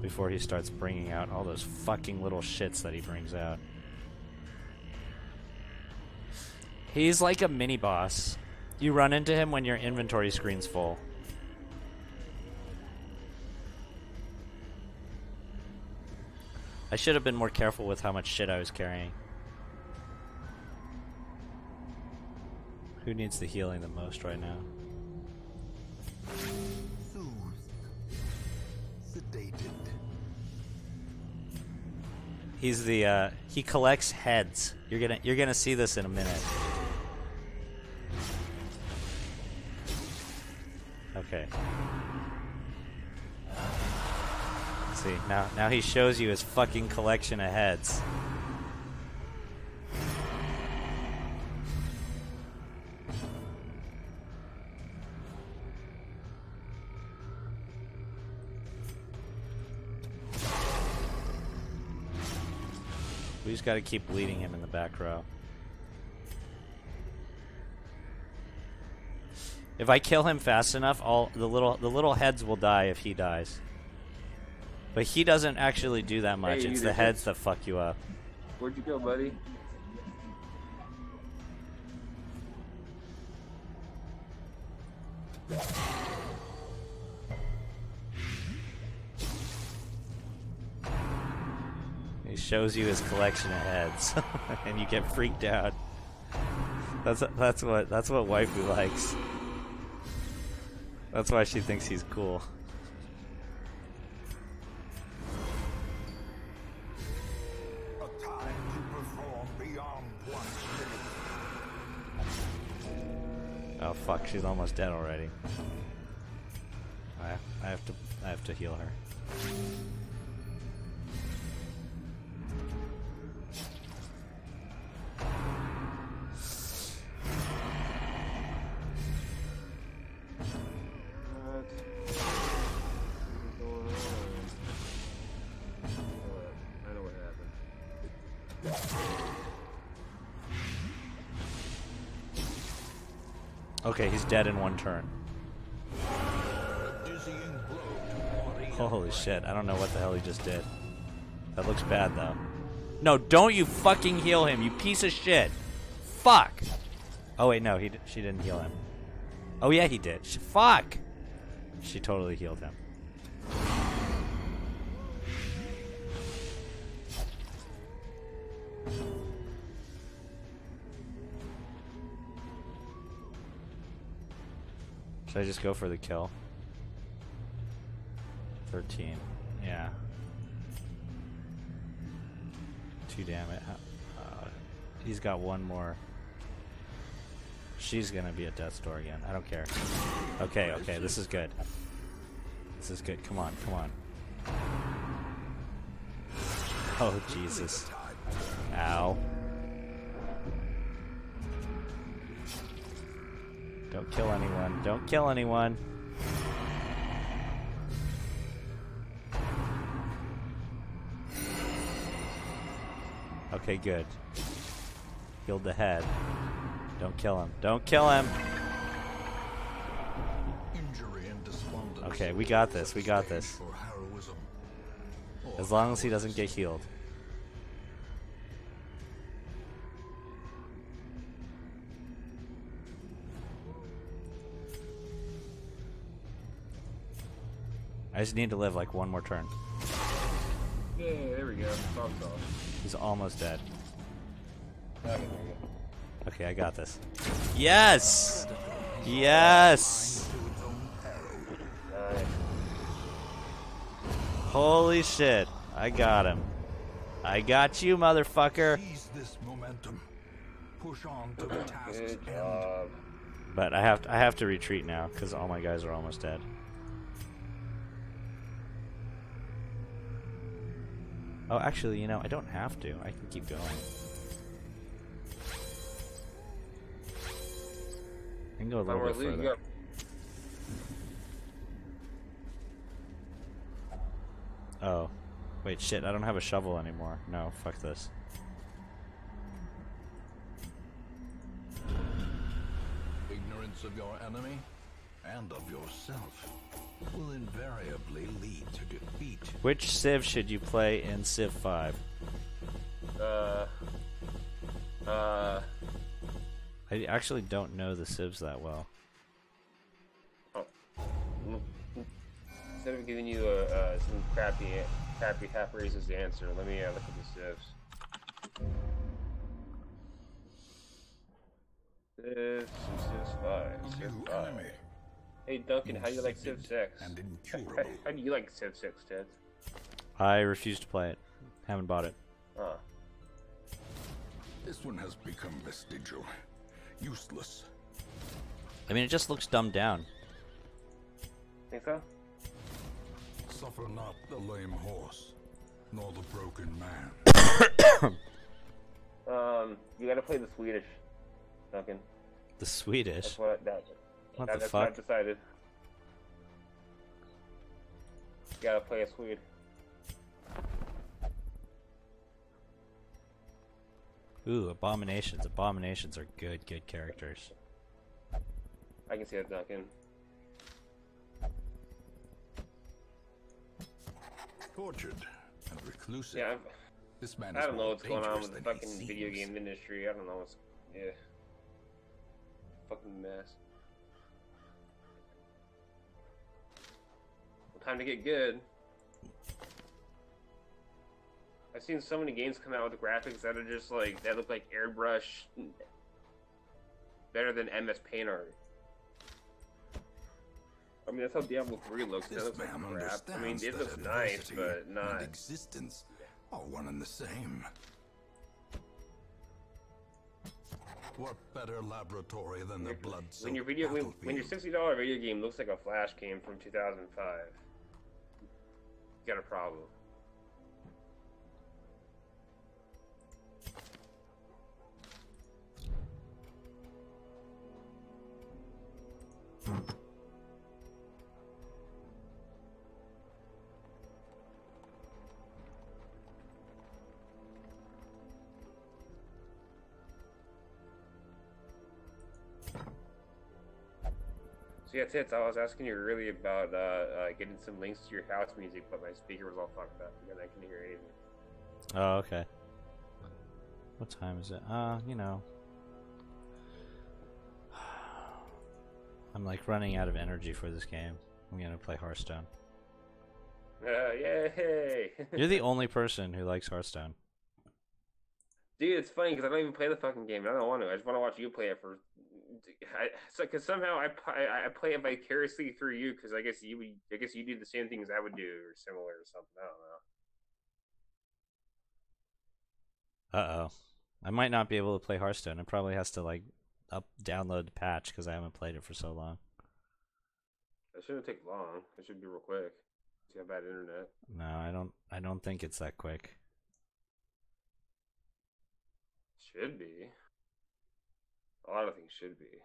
Before he starts bringing out all those fucking little shits that he brings out. He's like a mini boss. You run into him when your inventory screen's full. I should have been more careful with how much shit I was carrying. Who needs the healing the most right now? Sedated. He's the he collects heads. You're gonna see this in a minute. Okay. See, now he shows you his fucking collection of heads. We just gotta keep bleeding him in the back row. If I kill him fast enough, all the little heads will die if he dies. But he doesn't actually do that much. Hey, it's the heads that fuck you up. Where'd you go, buddy? He shows you his collection of heads, and you get freaked out. That's what waifu likes. That's why she thinks he's cool. A time to perform beyond one's limit. Oh fuck, she's almost dead already. I have to heal her. Okay, he's dead in one turn. Holy shit, I don't know what the hell he just did. That looks bad, though. No, don't you fucking heal him, you piece of shit! Fuck! Oh wait, no, she didn't heal him. Oh yeah, he did. Fuck! She totally healed him. Should I just go for the kill? 13. Yeah. 2 damage. He's got one more. She's gonna be at death's door again. I don't care. Okay, okay, this is good. This is good. Come on, come on. Oh, Jesus. Ow. Don't kill anyone. Don't kill anyone. Okay, good. Healed the head. Don't kill him. Don't kill him! Okay, we got this. We got this. As long as he doesn't get healed. I just need to live like one more turn. Yeah, there we go. Bomb's off. He's almost dead. Okay, I got this. Yes! Yes! Holy shit. I got him. I got you, motherfucker. Seize this momentum. Push on to the task's Good end. job. But I have to retreat now because all my guys are almost dead. Oh, actually, you know, I don't have to. I can keep going. I can go a little bit further. Oh. Wait, shit, I don't have a shovel anymore. No, fuck this. Ignorance of your enemy and of yourself will invariably lead to defeat. Which Civ should you play in Civ 5? I actually don't know the Civs that well. Instead of giving you some crappy half raises the answer, let me look at the Civs. Civs 5. Civ 5. Hey Duncan, how do you like Civ 6? And incurable. How do you like Civ 6, Ted? I refuse to play it. Haven't bought it. Oh. This one has become vestigial, useless. I mean, it just looks dumbed down. Think so? Suffer not the lame horse, nor the broken man. You gotta play the Swedish, Duncan. The Swedish? What the fuck? What I've decided. You gotta play a Swede. Ooh, Abominations. Abominations are good characters. I can see that, Duncan. Tortured and reclusive. Yeah, This man I is don't know more what's going on dangerous with the than he fucking video seems. game industry. I don't know what's... Yeah. Fucking mess. Well, time to get good. I've seen so many games come out with graphics that are just like... that look like airbrush... better than MS Paint art. I mean, that's how Diablo 3 looks. That This looks like man crap. I mean, understands it that looks nice, adversity but not... and existence are one and the same. What better laboratory than the blood-soaked When your $60 video game looks like a Flash game from 2005, you got a problem. Yeah, Tits, I was asking you earlier about getting some links to your house music, but my speaker was all fucked up, and I couldn't hear anything. Oh, okay. What time is it? You know. I'm like running out of energy for this game. I'm gonna play Hearthstone. Yay! You're the only person who likes Hearthstone. Dude, it's funny because I don't even play the fucking game. I don't want to. I just want to watch you play it for. Because somehow I play it vicariously through you. Because I guess you do the same things I would do or similar or something. I don't know. Uh-oh. I might not be able to play Hearthstone. It probably has to like download the patch because I haven't played it for so long. That shouldn't take long. It should be real quick. You have bad internet. No, I don't think it's that quick. Should be. A lot of things should be.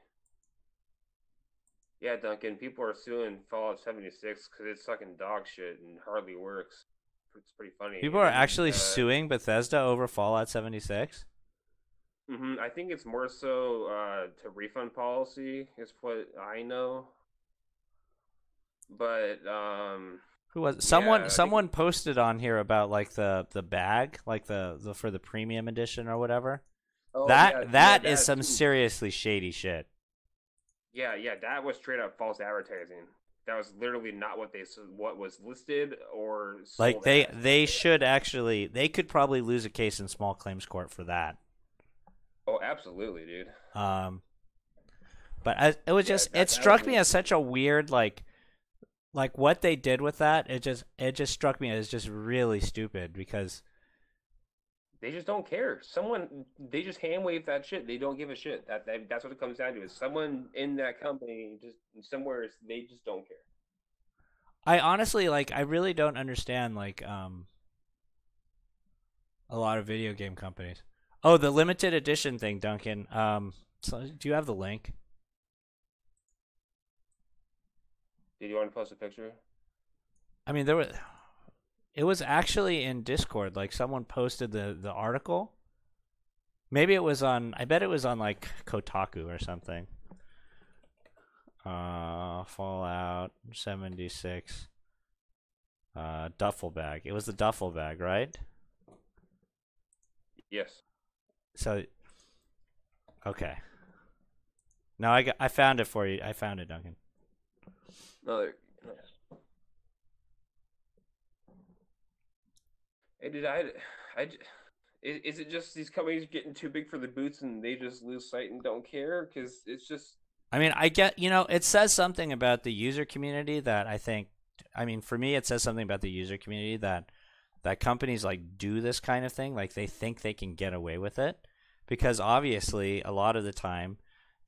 Yeah, Duncan, people are suing Fallout 76 because it's sucking dog shit and hardly works. It's pretty funny. People are actually suing Bethesda over Fallout 76? I think it's more so to refund policy is what I know. But who was someone posted on here about like the bag, like the for the premium edition or whatever. Oh, that is some seriously shady shit. Yeah, that was straight up false advertising. That was literally not what was listed or sold like they could probably lose a case in small claims court for that. Oh, absolutely, dude. But it struck me as such a weird like what they did with that. It just struck me as just really stupid because they just don't care. They just hand wave that shit. They don't give a shit. That's what it comes down to. Is someone in that company just somewhere they just don't care. I honestly I really don't understand a lot of video game companies. Oh, the limited edition thing, Duncan. So do you have the link? Did you want to post a picture? I mean, it was actually in Discord. Like someone posted the article. Maybe it was on. I bet it was on like Kotaku or something. Fallout 76. Duffel bag. It was the duffel bag, right? Yes. So. Okay. No, I found it for you. I found it, Duncan. No, hey, is it just these companies getting too big for the boots and they just lose sight and don't care? Because it's just. I mean, I get, it says something about the user community that I think, for me, it says something about the user community that companies do this kind of thing. Like they think they can get away with it because obviously a lot of the time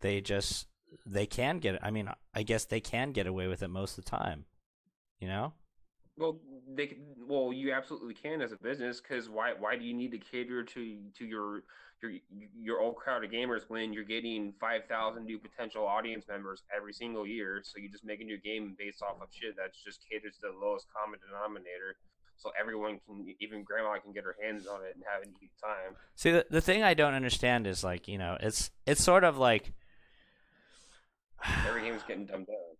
they can get it. I guess they can get away with it most of the time, Well, you absolutely can as a business because why do you need to cater to your old crowd of gamers when you're getting 5,000 new potential audience members every single year? So you just make a new game based off of shit that just caters to the lowest common denominator, so everyone can, even grandma can get her hands on it and have a neat time. See, the thing I don't understand is it's sort of like every game's getting dumbed down.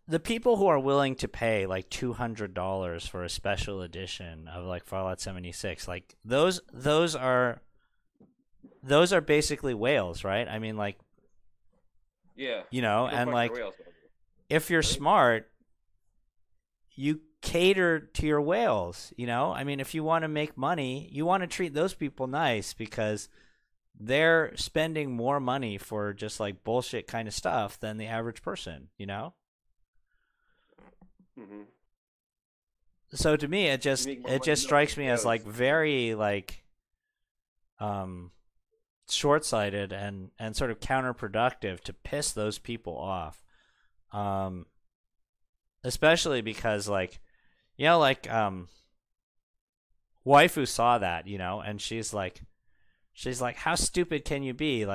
The people who are willing to pay $200 for a special edition of Fallout 76, those are basically whales, right? Yeah. And if you're smart, you cater to your whales, if you want to make money, you want to treat those people nice because they're spending more money for just bullshit kind of stuff than the average person, Mm-hmm. So to me, it just strikes me as very short-sighted and sort of counterproductive to piss those people off, especially because waifu saw that, and she's like, how stupid can you be?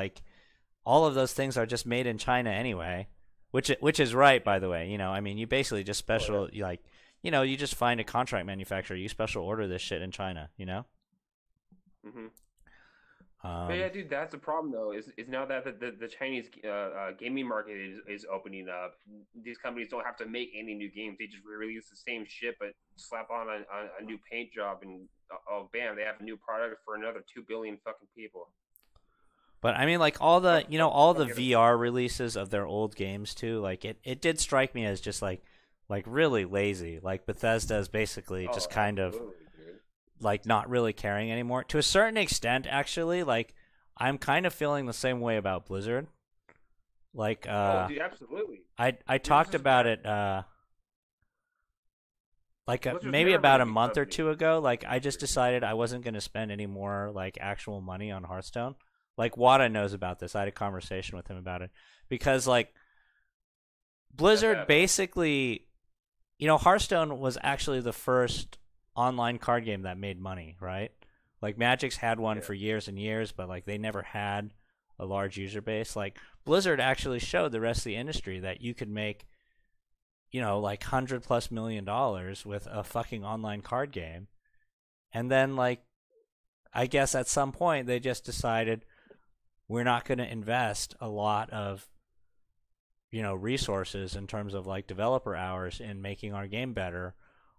All of those things are just made in China anyway. Which is right, by the way. You basically just you just find a contract manufacturer, you special order this shit in China. Mm-hmm. But yeah, dude, that's the problem though. Is now that the Chinese gaming market is opening up, these companies don't have to make any new games. They just re-release the same shit, but slap on a new paint job, and oh bam, they have a new product for another 2 billion fucking people. But I mean, like all the all the VR releases of their old games too. Like it did strike me as just like really lazy. Like Bethesda is basically just kind of like not really caring anymore to a certain extent. Actually, like I'm kind of feeling the same way about Blizzard. Like dude, absolutely. I talked about it maybe about a month or two ago. Like I just decided I wasn't going to spend any more like actual money on Hearthstone. Like Wada knows about this. I had a conversation with him about it because like Blizzard basically, Hearthstone was actually the first online card game that made money, right? Like Magic's had one for years and years, but like they never had a large user base. Like Blizzard actually showed the rest of the industry that you could make, like $100+ million with a fucking online card game. And then like, I guess at some point they just decided we're not going to invest a lot of, resources in terms of like developer hours in making our game better.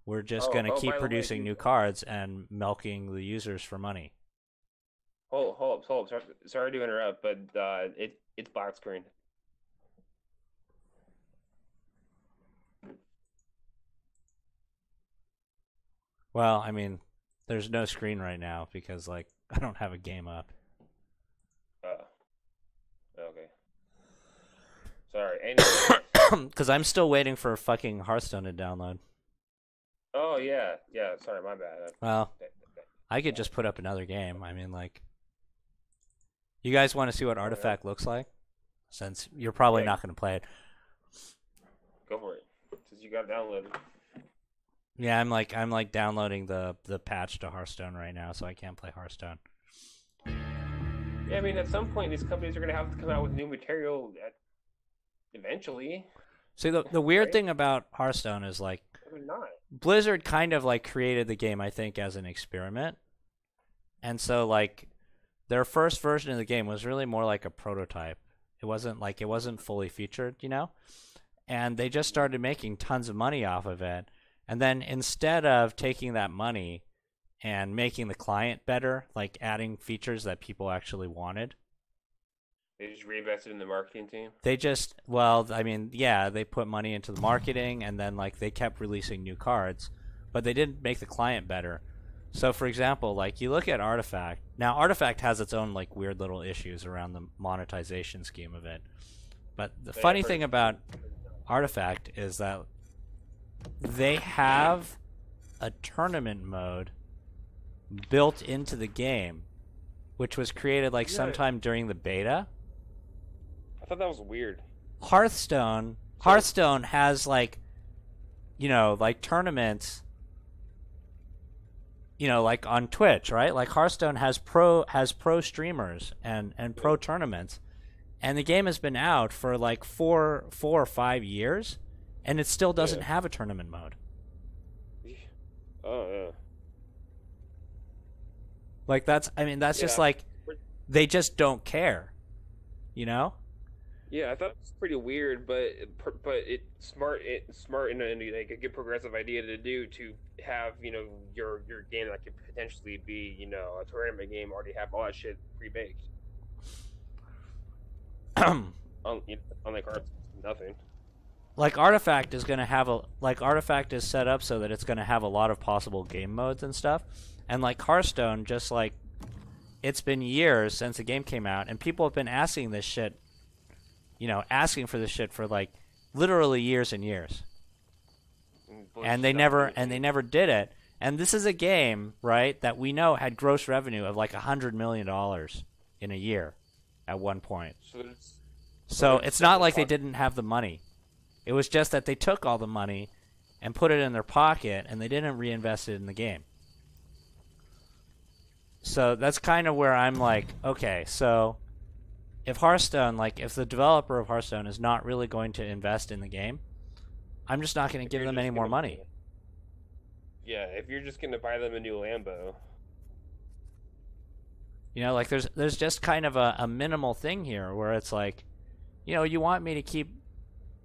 We're just going to keep producing new cards and milking the users for money. Hold up. Sorry to interrupt, but it's black screen. Well, I mean, there's no screen right now because like I don't have a game up. Okay. Sorry. Anyway. Because I'm still waiting for fucking Hearthstone to download. Oh, yeah. Sorry, my bad. Well, I could just put up another game. I mean, like, you guys want to see what Artifact looks like? Since you're probably not going to play it. Go for it. Since you got it downloaded. Yeah, I'm like downloading the patch to Hearthstone right now, so I can't play Hearthstone. Yeah, I mean, at some point, these companies are going to have to come out with new material eventually. See, the weird thing about Hearthstone is, like, Blizzard kind of, like, created the game, I think, as an experiment. And so, like, their first version of the game was really more like a prototype. It wasn't fully featured, And they just started making tons of money off of it. And then instead of taking that money and making the client better, like adding features that people actually wanted, they just reinvested in the marketing team? They put money into the marketing, and then like they kept releasing new cards, but they didn't make the client better. So for example, like you look at Artifact. Now Artifact has its own like weird little issues around the monetization scheme of it. But the funny thing about Artifact is that they have a tournament mode built into the game, which was created like sometime during the beta. I thought that was weird. Hearthstone has like tournaments, like on Twitch, right? Like Hearthstone has pro streamers and pro tournaments, and the game has been out for like 4 or 5 years, and it still doesn't have a tournament mode. Oh yeah. Like that's just like they just don't care, Yeah, I thought it was pretty weird, but it's smart and like a good progressive idea to do, to have your game that could potentially be a tournament game already have all that shit pre-baked. Unlike Hearthstone, nothing. Like Artifact is set up so that it's going to have a lot of possible game modes and stuff. And like Hearthstone, just like it's been years since the game came out, and people have been asking this shit, asking for this shit for like literally years and years. And they never did it. And this is a game, right, that we know had gross revenue of like $100 million in a year at one point. So it's not like they didn't have the money. It was just that they took all the money and put it in their pocket, and they didn't reinvest it in the game. So that's kind of where I'm like, okay, so if Hearthstone, like if the developer of Hearthstone is not really going to invest in the game, I'm just not going to give them any more money. Yeah, if you're just going to buy them a new Lambo. You know, like there's just kind of a minimal thing here where it's like, you know, you want me to keep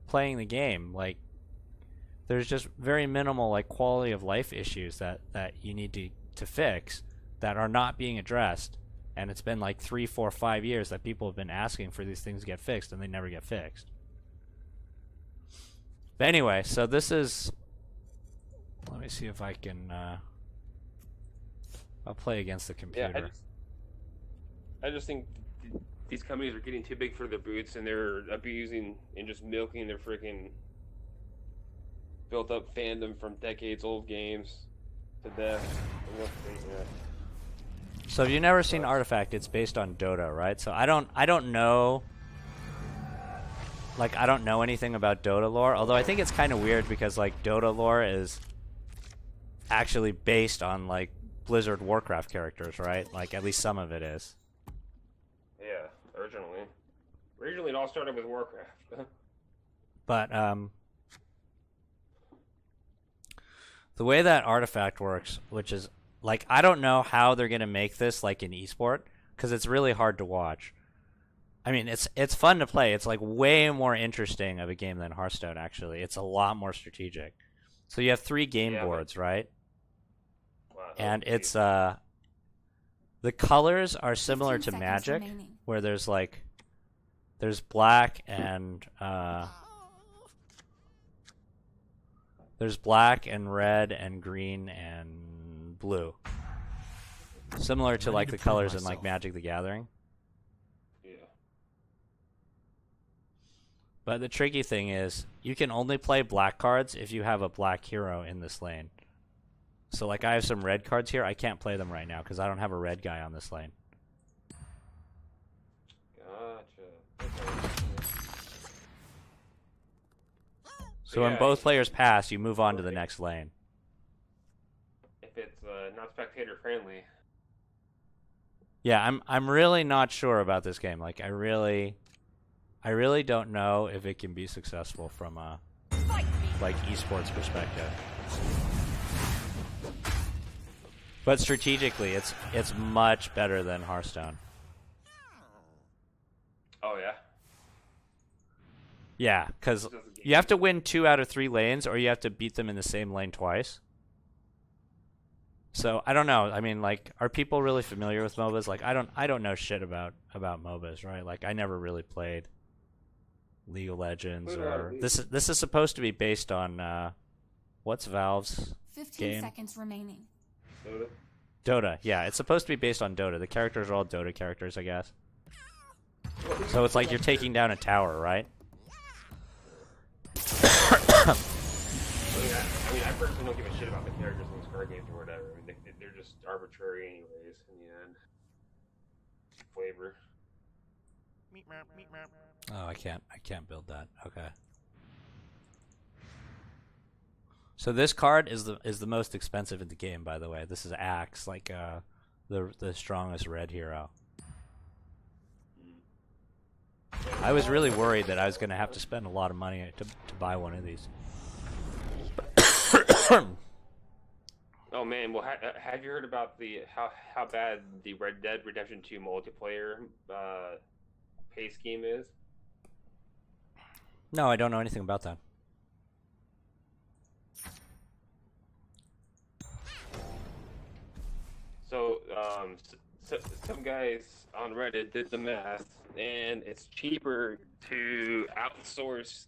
playing the game. Like, there's just very minimal like quality of life issues that you need to fix that are not being addressed. And it's been like 3, 4, 5 years that people have been asking for these things to get fixed, and they never get fixed. But anyway, so this is. Let me see if I can. I'll play against the computer. Yeah, I just think these companies are getting too big for their boots, and they're abusing and just milking their freaking built-up fandom from decades-old games to death. So if you've never seen Artifact, it's based on Dota, right? So I don't know. Like, I don't know anything about Dota lore, although I think it's kind of weird because like Dota lore is actually based on like Blizzard Warcraft characters, right? Like, at least some of it is. Yeah, originally. Originally, it all started with Warcraft. But the way that Artifact works, which is like, I don't know how they're gonna make this like an esport, because it's really hard to watch. I mean, it's fun to play. It's like way more interesting of a game than Hearthstone. Actually, it's a lot more strategic. So you have 3 game boards, right? Wow, and it's the colors are similar to Magic, where there's black and red and green and blue, similar to like the colors in like Magic the Gathering. Yeah. But the tricky thing is you can only play black cards if you have a black hero in this lane. So, like, I have some red cards here. I can't play them right now because I don't have a red guy on this lane. Gotcha. So when both players pass, you move on to the next lane. If it's not spectator friendly. Yeah, I'm really not sure about this game. Like, I really don't know if it can be successful from a like esports perspective. But strategically, it's much better than Hearthstone. Oh yeah. Yeah, because you have to win 2 out of 3 lanes, or you have to beat them in the same lane twice. So I don't know. I mean, like, are people really familiar with MOBAs? Like, I don't know shit about MOBAs, right? Like, I never really played League of Legends, or this is supposed to be based on what's Valve's 15 game? seconds remaining. Dota. Yeah, it's supposed to be based on Dota. The characters are all Dota characters, I guess. So it's like you're taking down a tower, right? I mean, I personally don't give a shit about the characters in these card games or whatever. I mean, they're just arbitrary anyways in the end. Flavor. Oh, I can't build that. Okay. So this card is the most expensive in the game, by the way. This is Axe, like the strongest red hero. I was really worried that I was going to have to spend a lot of money to buy one of these. Oh man, well, have you heard about the how bad the Red Dead Redemption 2 multiplayer pay scheme is? No, I don't know anything about that. So, some guys on Reddit did the math, and it's cheaper to outsource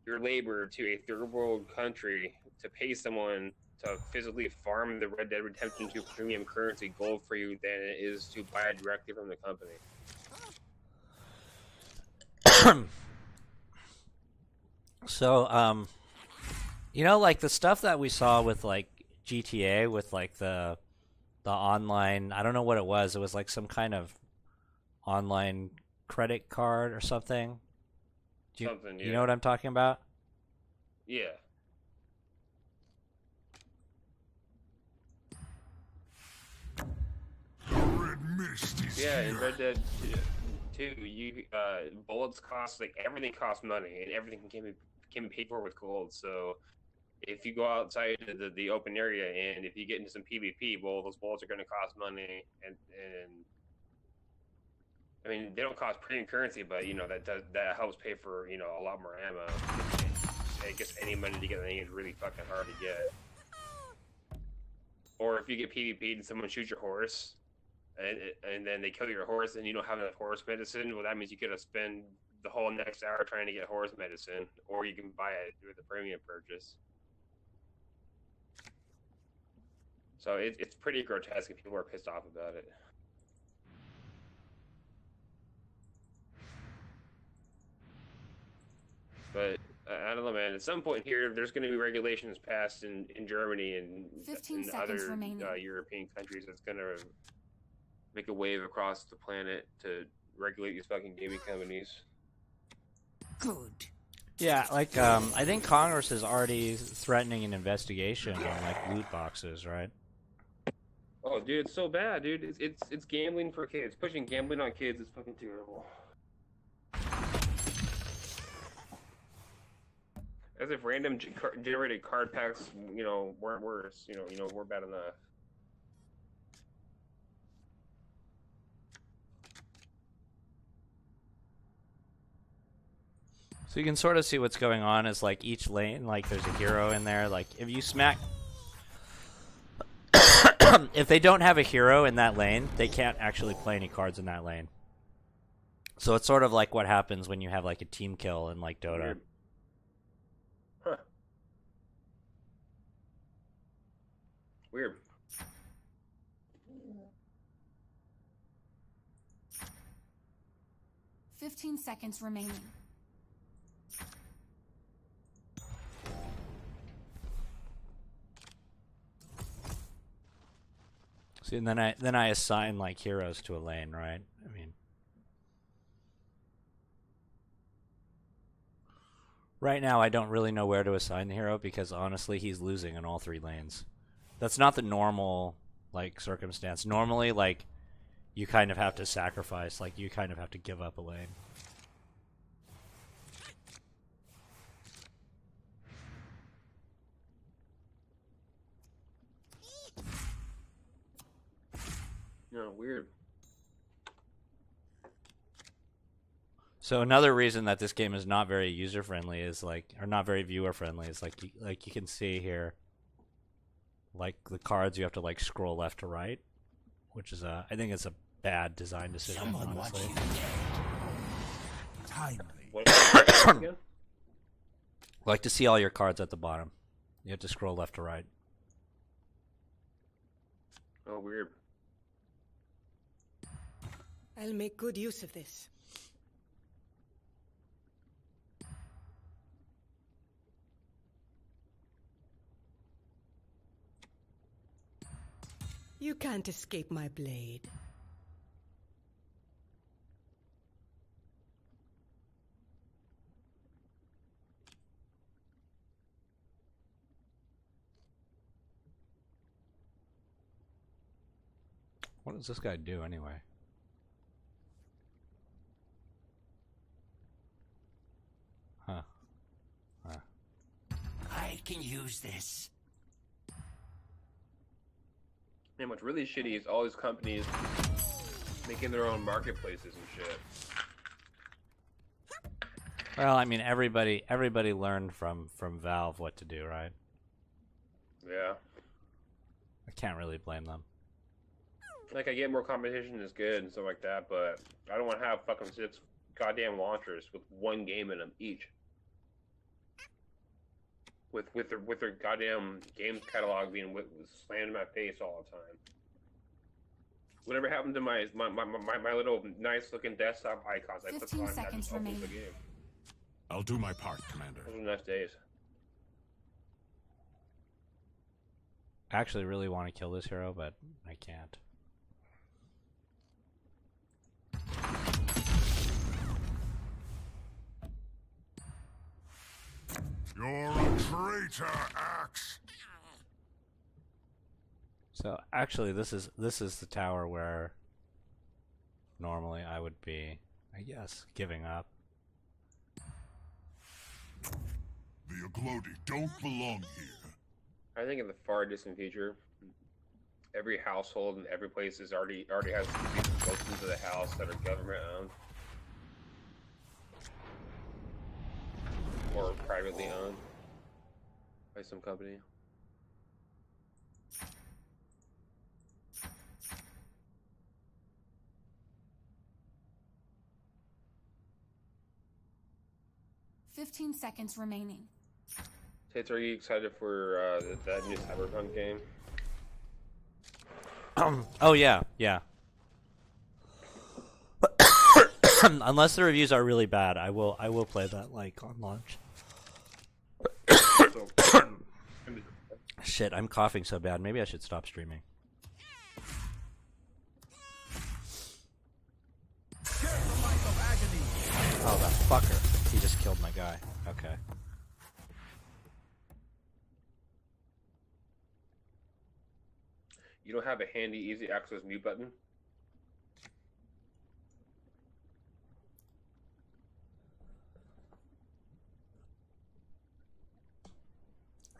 your labor to a third world country to pay someone to physically farm the Red Dead Redemption 2 premium currency gold for you than it is to buy it directly from the company. So, you know, like the stuff that we saw with like GTA, with like the online, I don't know what it was. It was like some kind of online credit card or something. Yeah. You know what I'm talking about? Yeah. Yeah, in Red Dead 2, you bullets cost, like, everything costs money, and everything can be paid for with gold. So if you go outside to the open area and if you get into some PvP, well, those bullets are going to cost money, and I mean, they don't cost premium currency, but that helps pay for a lot more ammo. I guess any money to get anything is really fucking hard to get. Or if you get PvP'd and someone shoots your horse, and then they kill your horse, and you don't have enough horse medicine, well, that means you gotta spend the whole next hour trying to get horse medicine, or you can buy it with a premium purchase. So it's pretty grotesque if people are pissed off about it. But I don't know, man. At some point here, there's going to be regulations passed in Germany and 15 in seconds other remaining. European countries that's going to make a wave across the planet to regulate these fucking gaming companies. Good. Yeah, like I think Congress is already threatening an investigation on like loot boxes, right? Oh, dude, it's so bad, dude. It's gambling for kids. Pushing gambling on kids is fucking terrible. As if random generated card packs, weren't worse. We're bad enough. So you can sort of see what's going on as like each lane, like there's a hero in there. Like if you smack, if they don't have a hero in that lane, they can't actually play any cards in that lane. So it's sort of like what happens when you have like a team kill in like Dota. Weird. Huh. Weird. $15 seconds remaining. See, and then I assign like heroes to a lane, right? I mean, right now I don't really know where to assign the hero because honestly he's losing in all 3 lanes. That's not the normal like circumstance. Normally, like you kind of have to sacrifice, like you kind of have to give up a lane. Weird. So another reason that this game is not very user friendly is like, or not very viewer friendly, is like you can see here, like the cards you have to like scroll left to right, which is I think it's a bad design decision. Honestly. Timely. Like to see all your cards at the bottom, you have to scroll left to right. Oh, weird. I'll make good use of this. You can't escape my blade. What does this guy do anyway? Huh. I can use this. And what's really shitty is all these companies making their own marketplaces and shit. Well, I mean, everybody learned from Valve what to do, right? Yeah. I can't really blame them. Like, I get more competition is good and stuff like that, but I don't want to have fucking 6 goddamn launchers with 1 game in them each. With their goddamn games catalog being slammed in my face all the time. Whatever happened to my little nice looking desktop icons I put 15 on seconds that remaining. the game. I'll do my part, Commander. Those were nice days. I actually really want to kill this hero, but I can't. You're a traitor, Axe! So actually, this is the tower where normally I would be, I guess, giving up. The Aglodi don't belong here. I think in the far distant future, every household and every place is already has most into the house that are government owned or privately owned by some company. Fifteen seconds remaining. Tates, are you excited for that new Cyberpunk game? Oh yeah, yeah. Unless the reviews are really bad, I will play that like on launch. Shit, I'm coughing so bad. Maybe I should stop streaming. Oh, that fucker. He just killed my guy. Okay. You don't have a handy, easy access mute button?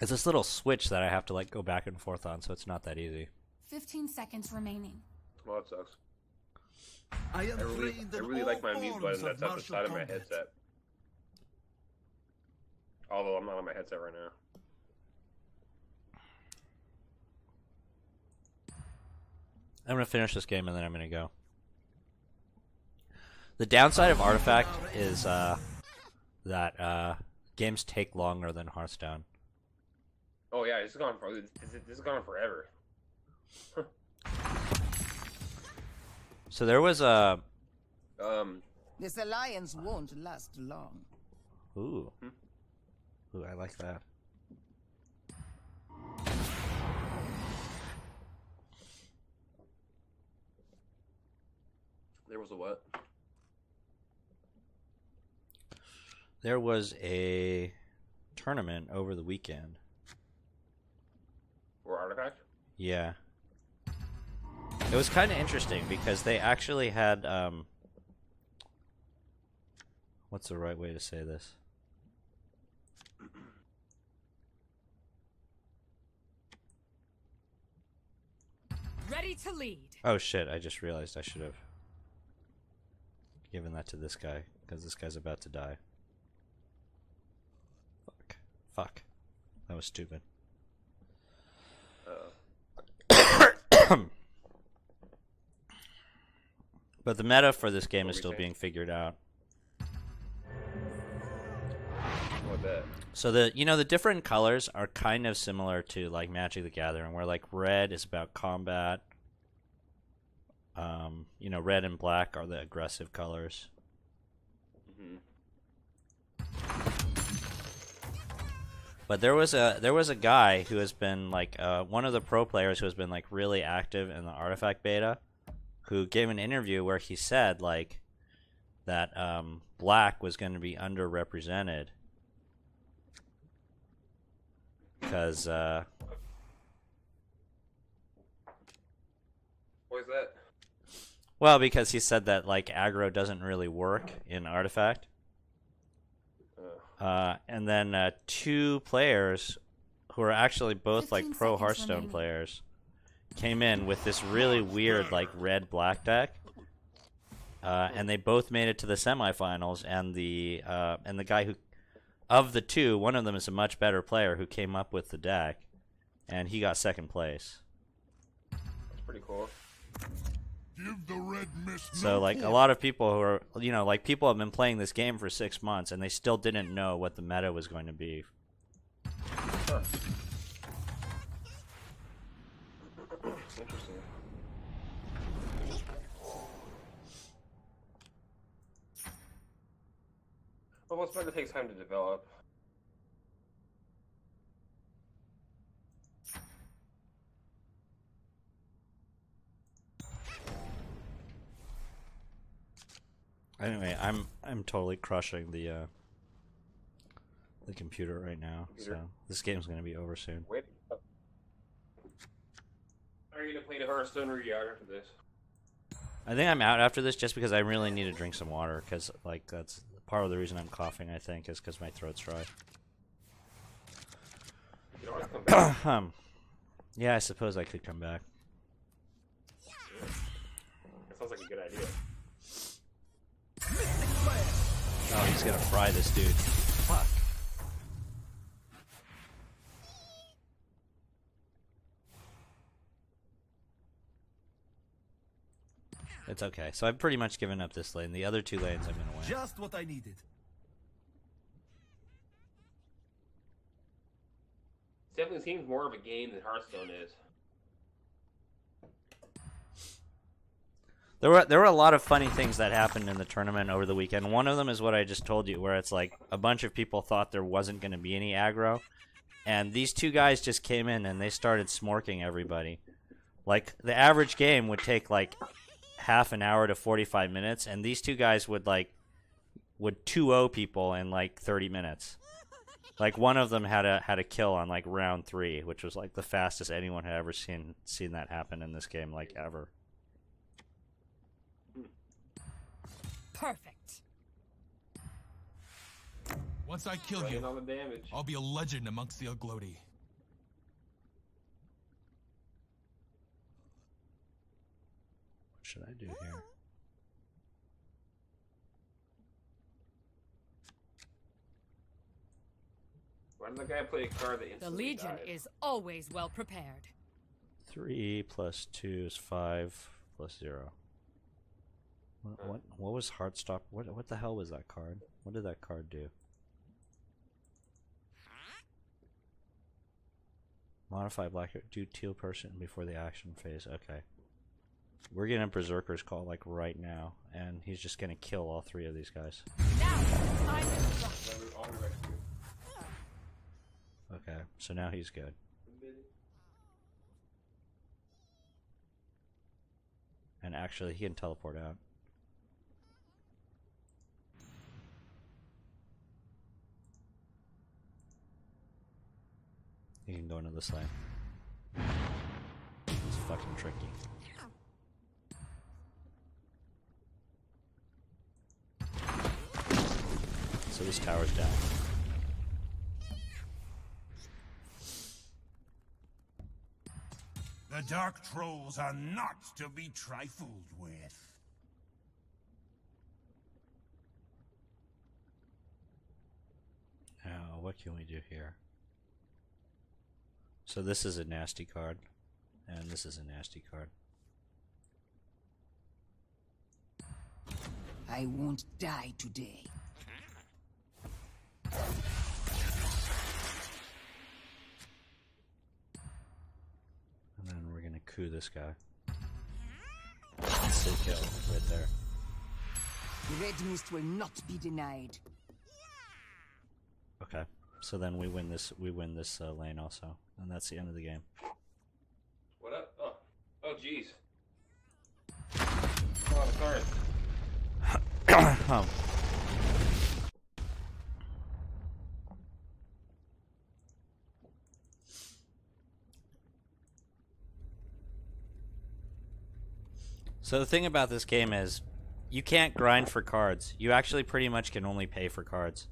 It's this little switch that I have to like go back and forth on, so it's not that easy. 15 seconds remaining. Well, that sucks. I really like my mute button that's at the side of my headset. Although I'm not on my headset right now. I'm gonna finish this game and then I'm gonna go. The downside of Artifact is that games take longer than Hearthstone. Oh yeah, this is gone forever. So there was a This alliance won't last long. ooh. Ooh, I like that. There was a what? There was a tournament over the weekend. For Artifact? Yeah. It was kind of interesting because they actually had what's the right way to say this? Ready to lead. Oh shit, I just realized I should have given that to this guy because this guy's about to die. Fuck. That was stupid. But the meta for this game is still being figured out. What that? So the different colors are kind of similar to like Magic the Gathering, where like red is about combat. Red and black are the aggressive colors. Mm-hmm. But there was a guy who has been like one of the pro players who has been like really active in the Artifact beta, who gave an interview where he said like that black was going to be underrepresented because What is that? well, because he said that like aggro doesn't really work in Artifact. And then two players who are actually both like pro Hearthstone players came in with this really weird like red-black deck, and they both made it to the semifinals. And the guy who, of the two, one of them is a much better player who came up with the deck, and he got second place. That's pretty cool. Give the red mist So like a lot of people who are like people have been playing this game for 6 months and they still didn't know what the meta was going to be. Huh. Interesting. Well, what's better takes time to develop. Anyway, I'm totally crushing the computer right now, so this game's gonna be over soon. Wait. Are you gonna play the Hearthstone or are you out after this? I think I'm out after this just because I really need to drink some water, because like that's part of the reason I'm coughing. I think is because my throat's dry. You don't want to come back. Yeah, I suppose I could come back. sounds like a good idea. Oh, he's gonna fry this dude. Fuck. It's okay. So I've pretty much given up this lane. The other 2 lanes I'm gonna win. Just what I needed. It definitely seems more of a game than Hearthstone is. There were a lot of funny things that happened in the tournament over the weekend. One of them is what I just told you, where it's like a bunch of people thought there wasn't going to be any aggro, and these 2 guys just came in and they started smorking everybody. Like, the average game would take like half an hour to 45 minutes, and these 2 guys would 2-0 people in like 30 minutes. Like, one of them had a kill on like round 3, which was like the fastest anyone had ever seen that happen in this game, like, ever. Perfect. Once I kill you, On the damage. I'll be a legend amongst the Ugloti. What should I do here? Why did the guy play a card that The instantly Legion died? is always well prepared. 3 plus 2 is 5 plus 0. What was Heartstop? What the hell was that card? What did that card do? Modify black, do teal person before the action phase. Okay. We're getting a Berserker's Call like right now, and he's just gonna kill all 3 of these guys. Now, time is right. Okay, so now he's good. And actually, he can teleport out. He can go into this lane. It's fucking tricky. So this tower's down. The dark trolls are not to be trifled with. Now, what can we do here? So this is a nasty card, and this is a nasty card. I won't die today. And then we're gonna coup this guy. Sick kill right there. Red mist will not be denied. Okay, so then we win this. We win this lane also, and that's the end of the game. What up? Oh, jeez. Oh, sorry. So the thing about this game is, you can't grind for cards. You actually pretty much can only pay for cards.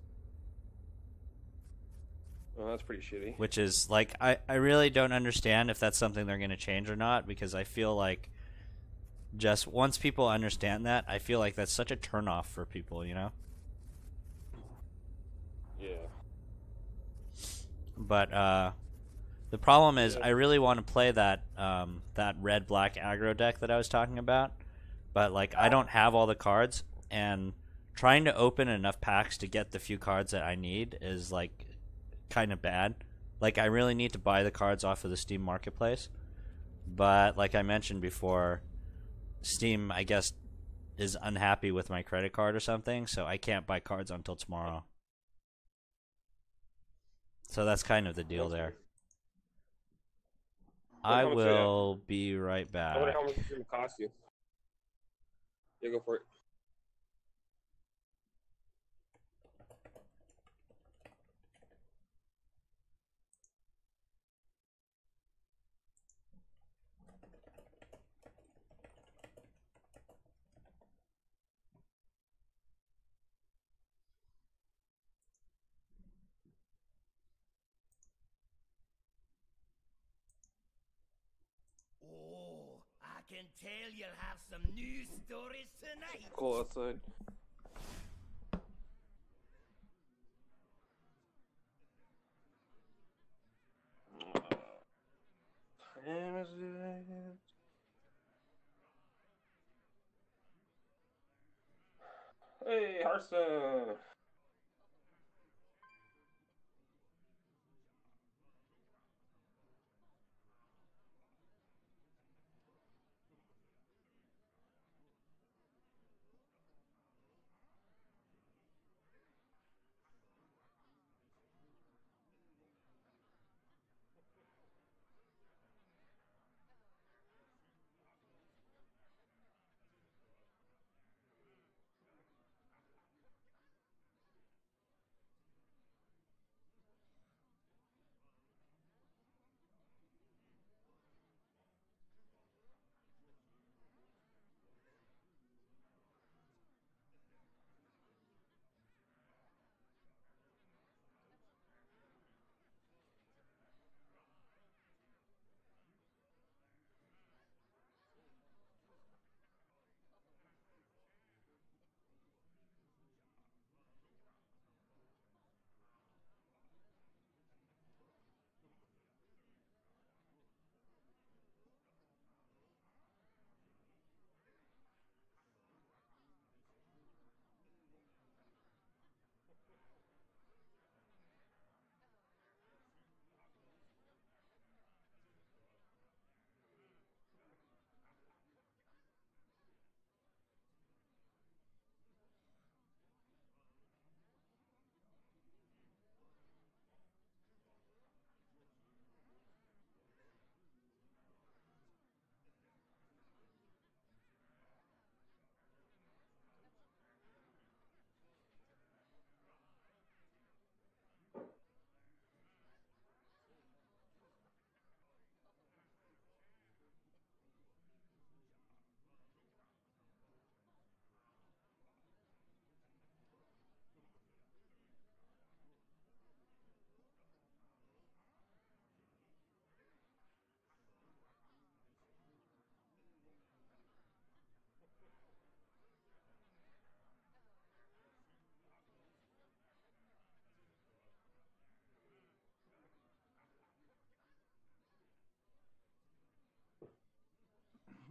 Oh, that's pretty shitty. Which is, like, I really don't understand if that's something they're going to change or not, because I feel like just once people understand that, I feel like that's such a turnoff for people, you know? Yeah. But the problem is, I really want to play that that red-black aggro deck that I was talking about, but like I don't have all the cards, and trying to open enough packs to get the few cards that I need is like kind of bad. Like I really need to buy the cards off of the Steam Marketplace, but like I mentioned before, Steam I guess is unhappy with my credit card or something, so I can't buy cards until tomorrow. So that's kind of the deal there. I will be right back. I wonder how much it's going to cost you. Yeah, go for it. Oh, I can tell you'll have some new stories tonight. Cool outside. Time is it? Hey, Hearthstone!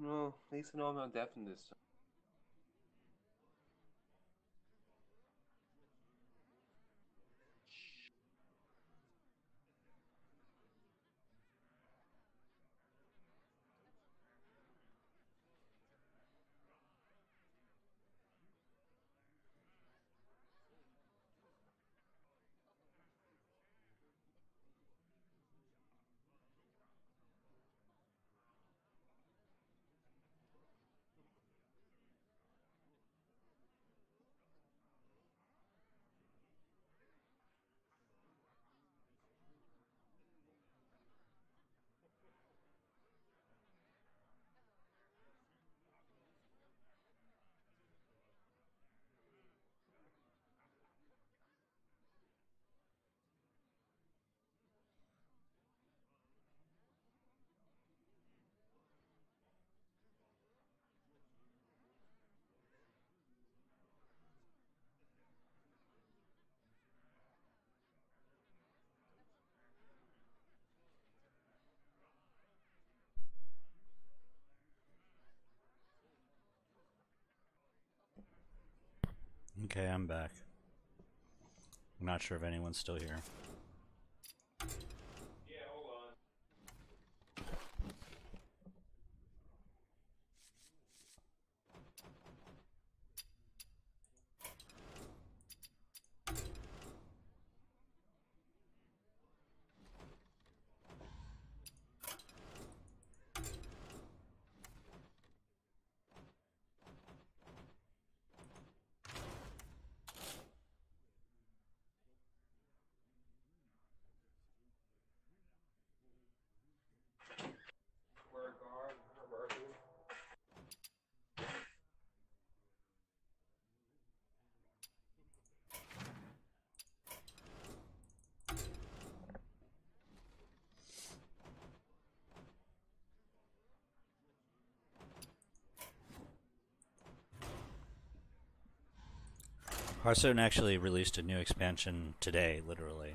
Well, at least I know I'm not deafened this time. Okay, I'm back. I'm not sure if anyone's still here. Yeah, hold on. Hearthstone actually released a new expansion today, literally.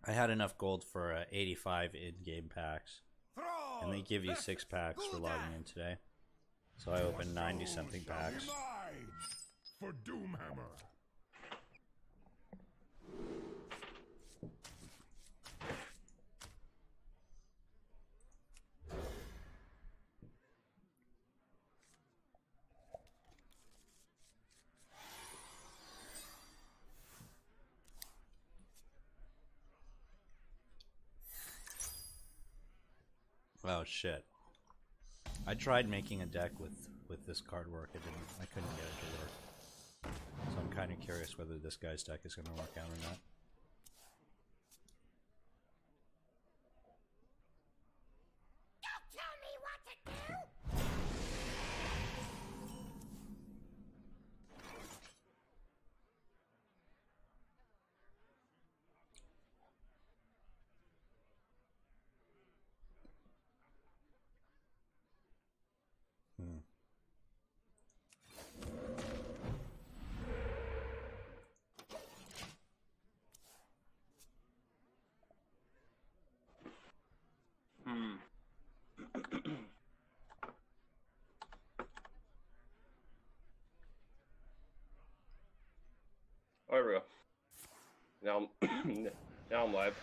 I had enough gold for 85 in-game packs, and they give you 6 packs for logging in today. So I opened 90-something packs. For Doomhammer. Oh shit! I tried making a deck with this card work. I couldn't get it to work. So I'm kind of curious whether this guy's deck is going to work out or not. Don't tell me what to do! Oh, there we go. Now I'm, now I'm live.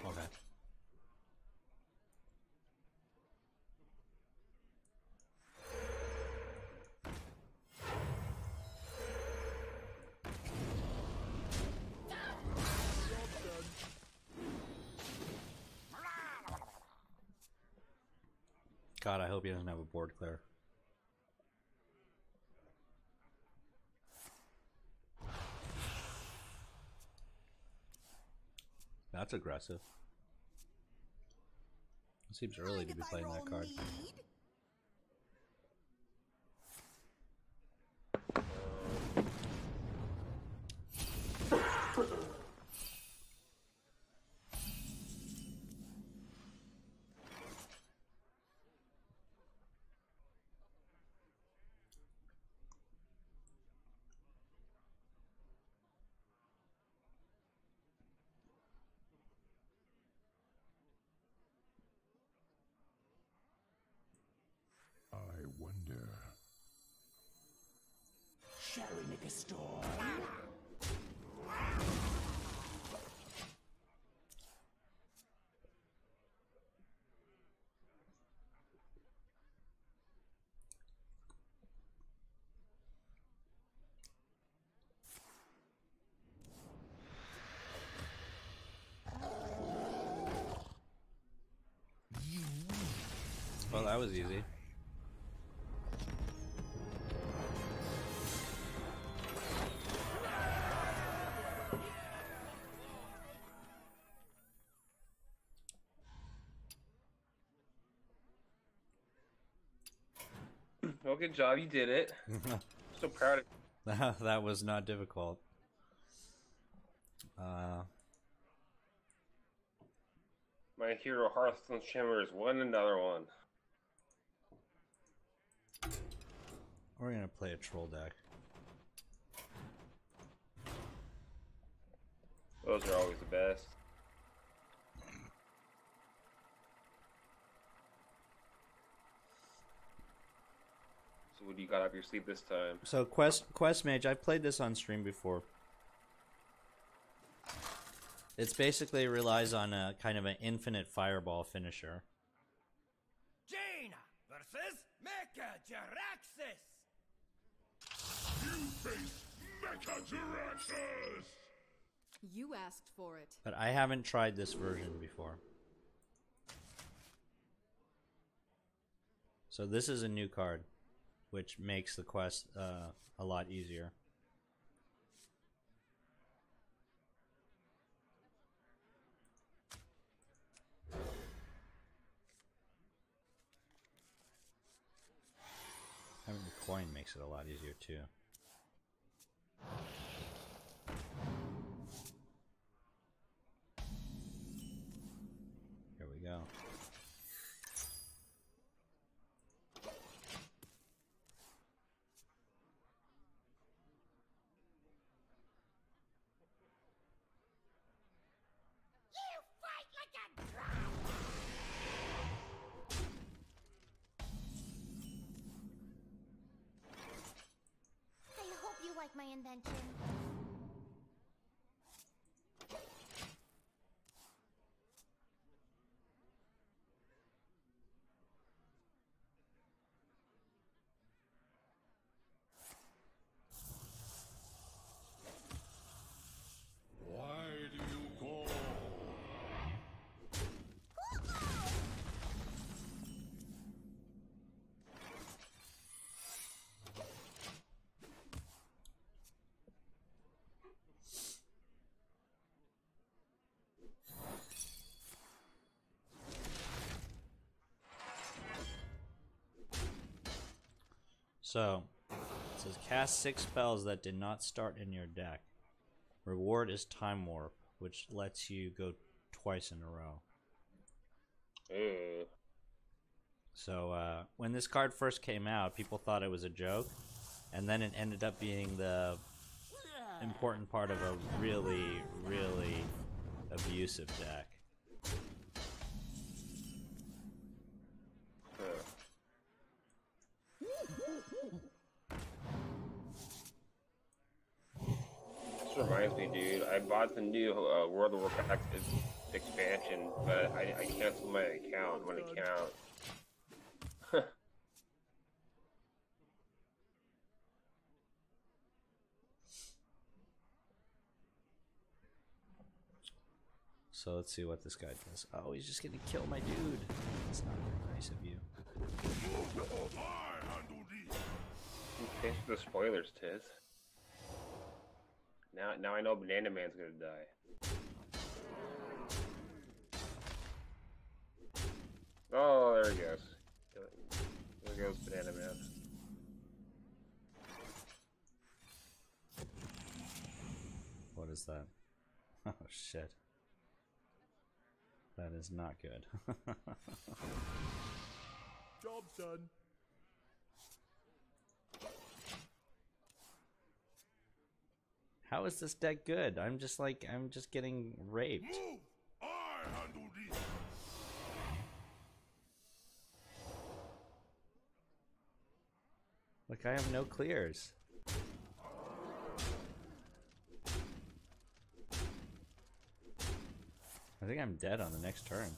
Okay. God, I hope he doesn't have a board clear. That's aggressive. It seems early to be playing that card. I wonder. Shall we make a storm? Well, that was easy. Well, good job, you did it. I'm so proud of you. That was not difficult. My hero Hearthstone Shimmer is one another one. We're gonna play a troll deck. Those are always the best. So what do you got up your sleeve this time? So Quest Mage, I've played this on stream before. It's basically relies on a kind of an infinite fireball finisher. Jaina versus Mecha Jaraxxus! You face Mechajaraxxus! You asked for it. But I haven't tried this version before. So this is a new card, which makes the quest a lot easier. Having the coin makes it a lot easier too. invention. Why do you call? So, it says cast 6 spells that did not start in your deck. Reward is Time Warp, which lets you go twice in a row. So, when this card first came out, people thought it was a joke, and then it ended up being the important part of a really, really abusive deck. This reminds me, dude. I bought the new World of Warcraft expansion, but I canceled my account when it came out. So let's see what this guy does. Oh, he's just gonna kill my dude. That's not very nice of you. Thanks for the spoilers, Tiz. Now I know Banana Man's gonna die. Oh, there he goes. There goes Banana Man. What is that? Oh shit. That is not good. Job's done. How is this deck good? I'm just getting raped. Move! I handle this. Like, I have no clears. I think I'm dead on the next turn.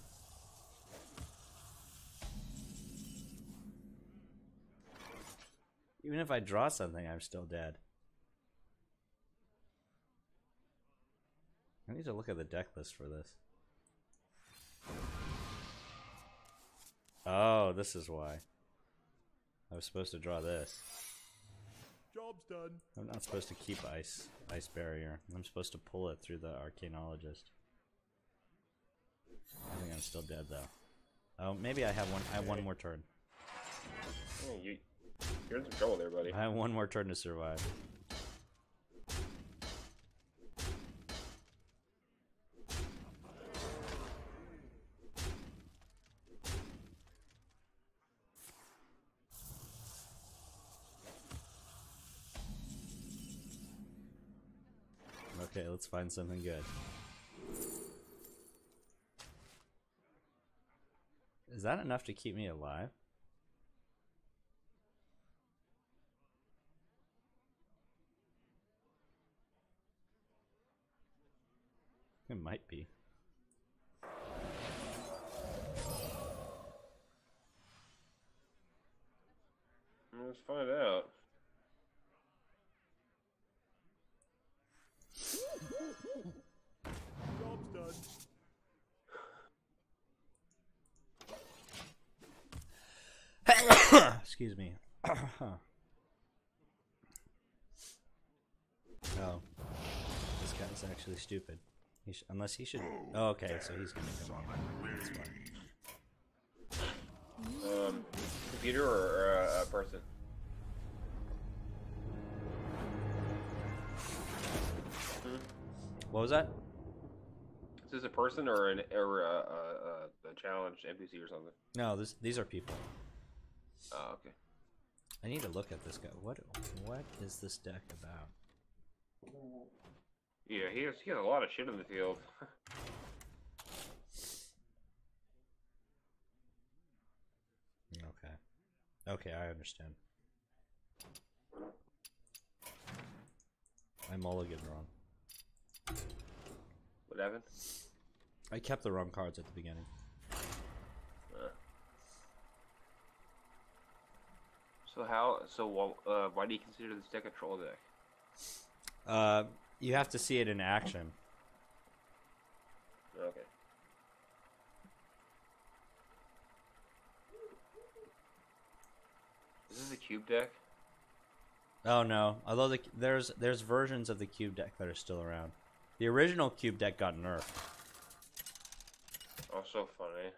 Even if I draw something, I'm still dead. I need to look at the deck list for this. Oh, this is why. I was supposed to draw this. Job's done. I'm not supposed to keep ice barrier. I'm supposed to pull it through the arcanologist. I think I'm still dead though. Oh, maybe I have one. I have one more turn. Oh, you're in some trouble there, buddy. I have one more turn to survive. Okay, let's find something good. Is that enough to keep me alive? It might be. Let's find out. Job's done. Excuse me. Oh, this guy's actually stupid. Unless he should. Oh, okay, so he's gonna come in. That's fine. Computer or a person? What was that? Is this a person or a challenged NPC or something? No, these are people. Oh, okay. I need to look at this guy. What is this deck about? Yeah, he has a lot of shit in the field. Okay. Okay, I understand. I mulliganed wrong. What happened? I kept the wrong cards at the beginning. Why do you consider this deck a troll deck? You have to see it in action. Okay. Is this a cube deck? Oh no! Although there's versions of the cube deck that are still around. The original cube deck got nerfed. Oh, so funny.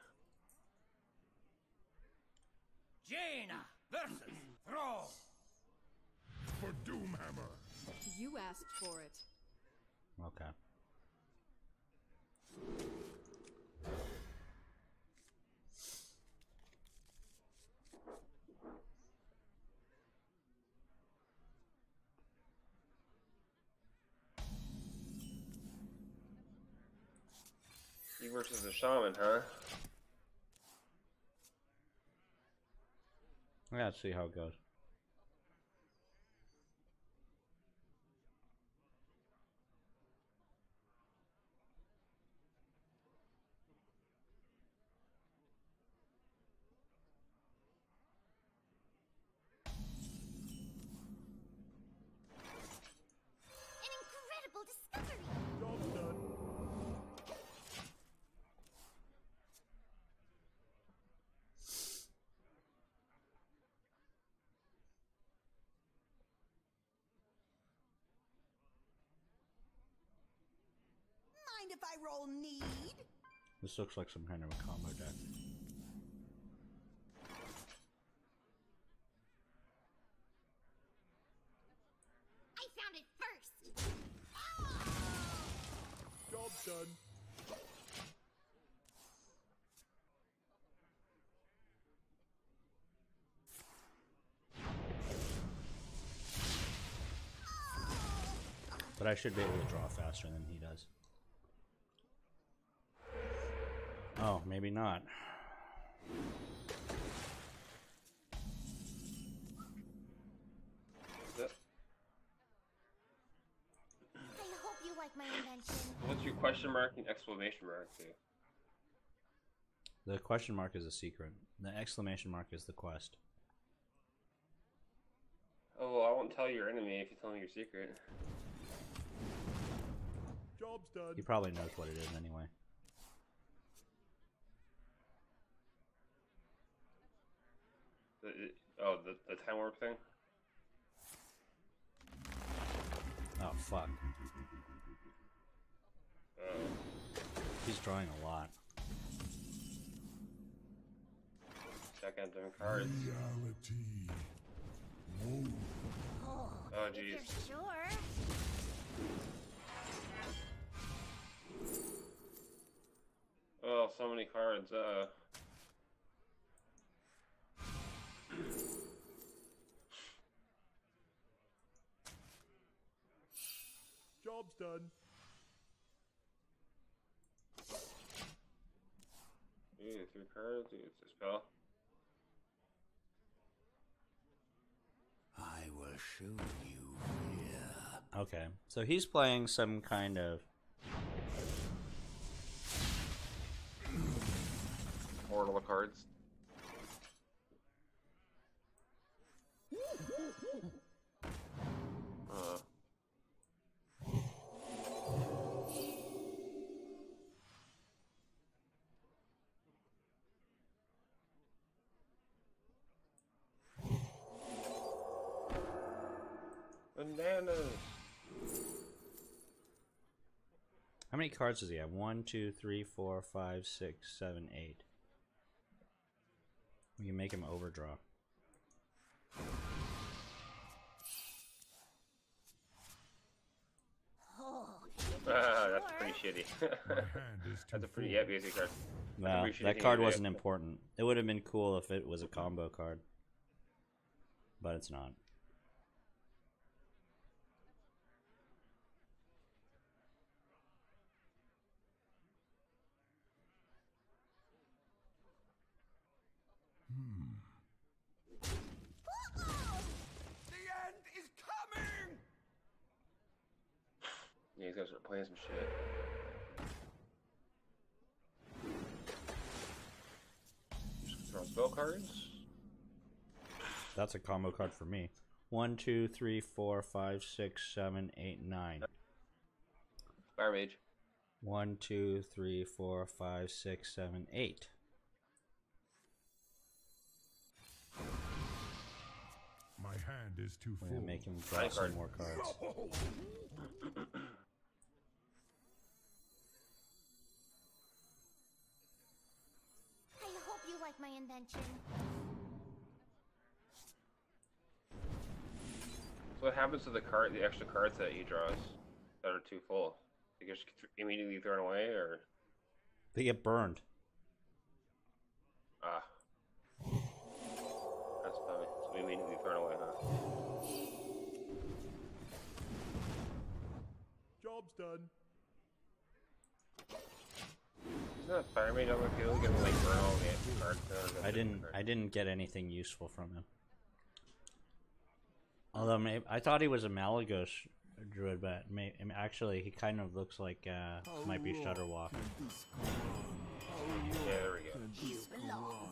Jaina versus Throw. For Doomhammer. You asked for it. Okay. You versus the shaman, huh? Yeah, let's see how it goes. An incredible discovery. Job done. Mind if I roll need? This looks like some kind of a combo deck. I found it first. Job done. But I should be able to draw faster than he does. Oh, maybe not. I hope you like my invention. What's your question mark and exclamation mark do? The question mark is a secret. The exclamation mark is the quest. Oh, well, I won't tell your enemy if you tell me your secret. Job's done. He probably knows what it is anyway. The time warp thing? Oh, fuck. He's drawing a lot. Check out different cards. Reality. Whoa. Oh, If you're jeez. sure. Oh, so many cards. Job's done. Ooh, 3 cards. Ooh, it's a spell. I will show you fear. Okay, so he's playing some kind of... Portal of cards. Bananas. How many cards does he have? 1, 2, 3, 4, 5, 6, 7, 8. We can make him overdraw. Oh, That's pretty shitty. My hand is too That's a pretty full. basic card. No, pretty shitty that thing card to do. wasn't important. It would have been cool if it was a combo card. But it's not. The end is coming! Yeah, these guys are playing some shit. Just throw spell cards. That's a combo card for me. 1, 2, 3, 4, 5, 6, 7, 8, 9. Fire Mage. 1, 2, 3, 4, 5, 6, 7, 8. My hand is too We're full. gonna make him draw some more cards. I hope you like my invention. So what happens to the extra cards that he draws that are too full? They get immediately thrown away, or They get burned. ah, that's funny. So immediately thrown away, huh? Job's done. Isn't that Fire Mage on the field gonna like burn all the cards? I didn't get anything useful from him. Although maybe, I thought he was a Malagos druid, but actually he kind of looks like might be Shutterwalk. Yeah, there we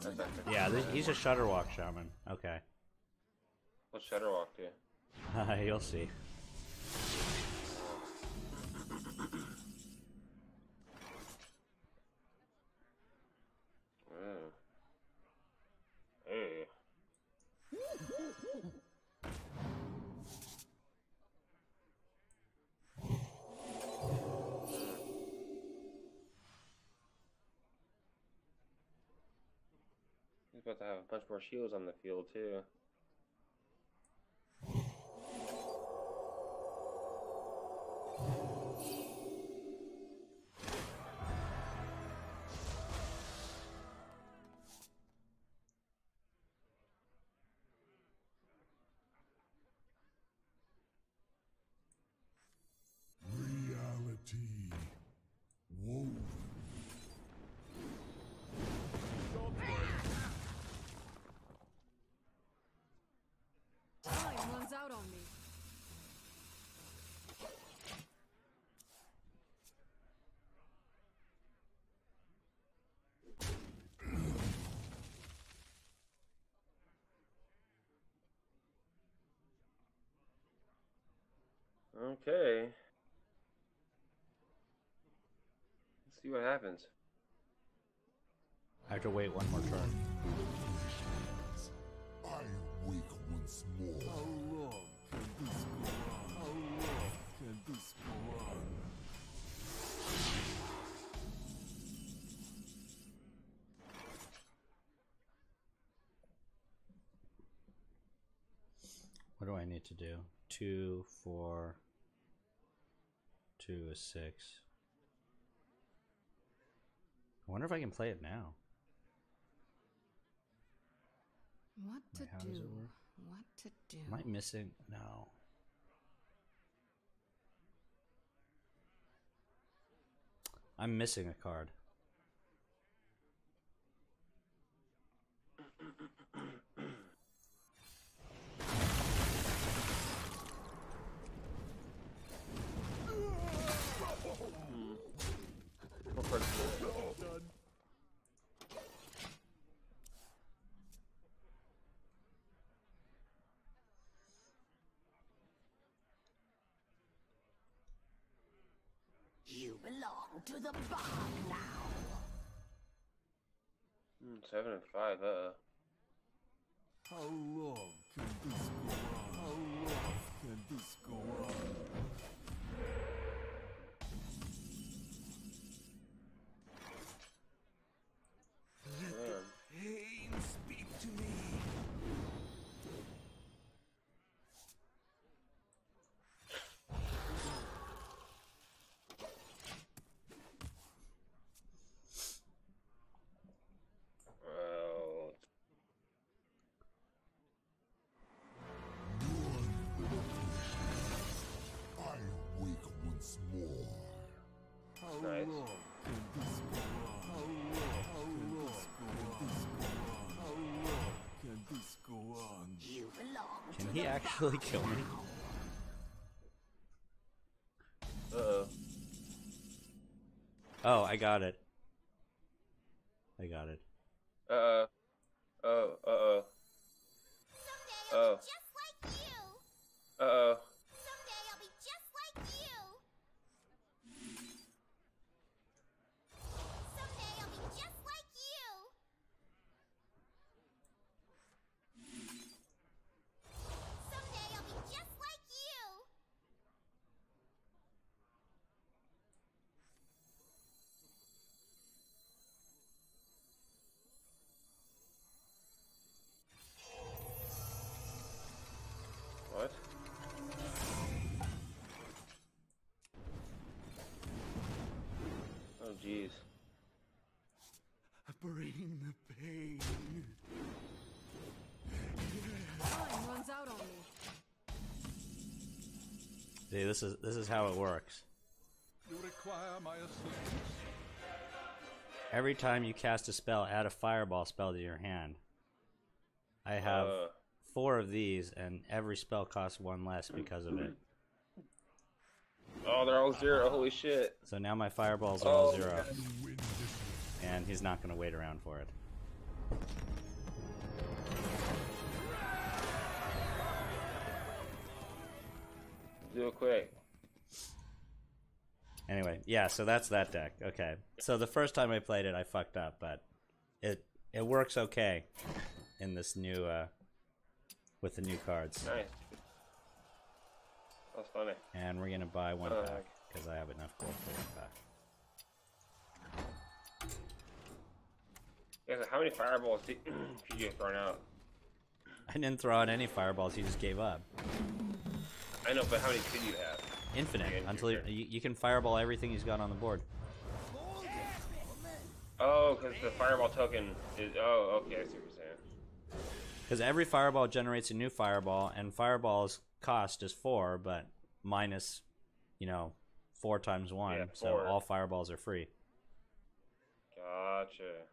go. Yeah, he's a Shutterwalk shaman. Okay. What's Shutterwalk do? You'll see. Hey. He's about to have a bunch more shields on the field too. Reality woven. Time runs out on me. Okay. Let's see what happens. I have to wait one more turn. I wake once more. How long can this go on? How long can this go on? What do I need to do? 2, 4, 2 is 6. I wonder if I can play it now. What to Wait, how does do? it work? What to do? Am I missing? No. I'm missing a card. You belong to the bar now. 7 and 5, How long can this go on? How long can this go on? Pain speak to me. Well, I wake once more. How Nice. long can this go on? How long can this go on? How long can this go on? You belong Can to he the actually bar kill me? now. uh-oh. Oh, I got it. I got it. Oh. Someday I'll Oh. be just like you. Uh-oh. Someday I'll be just like you. Someday I'll be just like you. Someday I'll be just like you. What? Oh, jeez. Bring the pain. Time runs out on me. See, this is how it works. You require my assistance. Every time you cast a spell, add a fireball spell to your hand. I have 4 of these, and every spell costs 1 less because of it. Oh, they're all 0. Holy shit. So now my fireballs are all Oh, 0. God. And he's not going to wait around for it. Do it quick. Anyway, yeah, so that's that deck. Okay. So the first time I played it, I fucked up, but it works okay in this new with the new cards. Nice. That's funny. And we're gonna buy 1 pack because I have enough gold for 1 pack. Yeah, so how many fireballs did you get thrown out? I didn't throw out any fireballs. He just gave up. I know, but how many could you have? Infinite until you can fireball everything he's got on the board. Oh, because the fireball token is. Oh, okay, I see what you're saying. Because every fireball generates a new fireball, and fireball's cost is 4, but minus, 4 times 1. Yeah, so 4. all fireballs are free. Gotcha.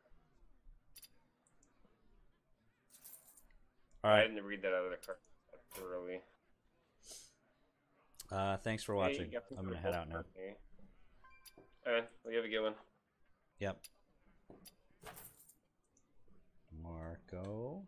All right. I didn't read that other card thoroughly. Thanks for Hey, watching. you got some I'm gonna purple head out now. for me. Alright, well, you have a good one. Yep. Marco.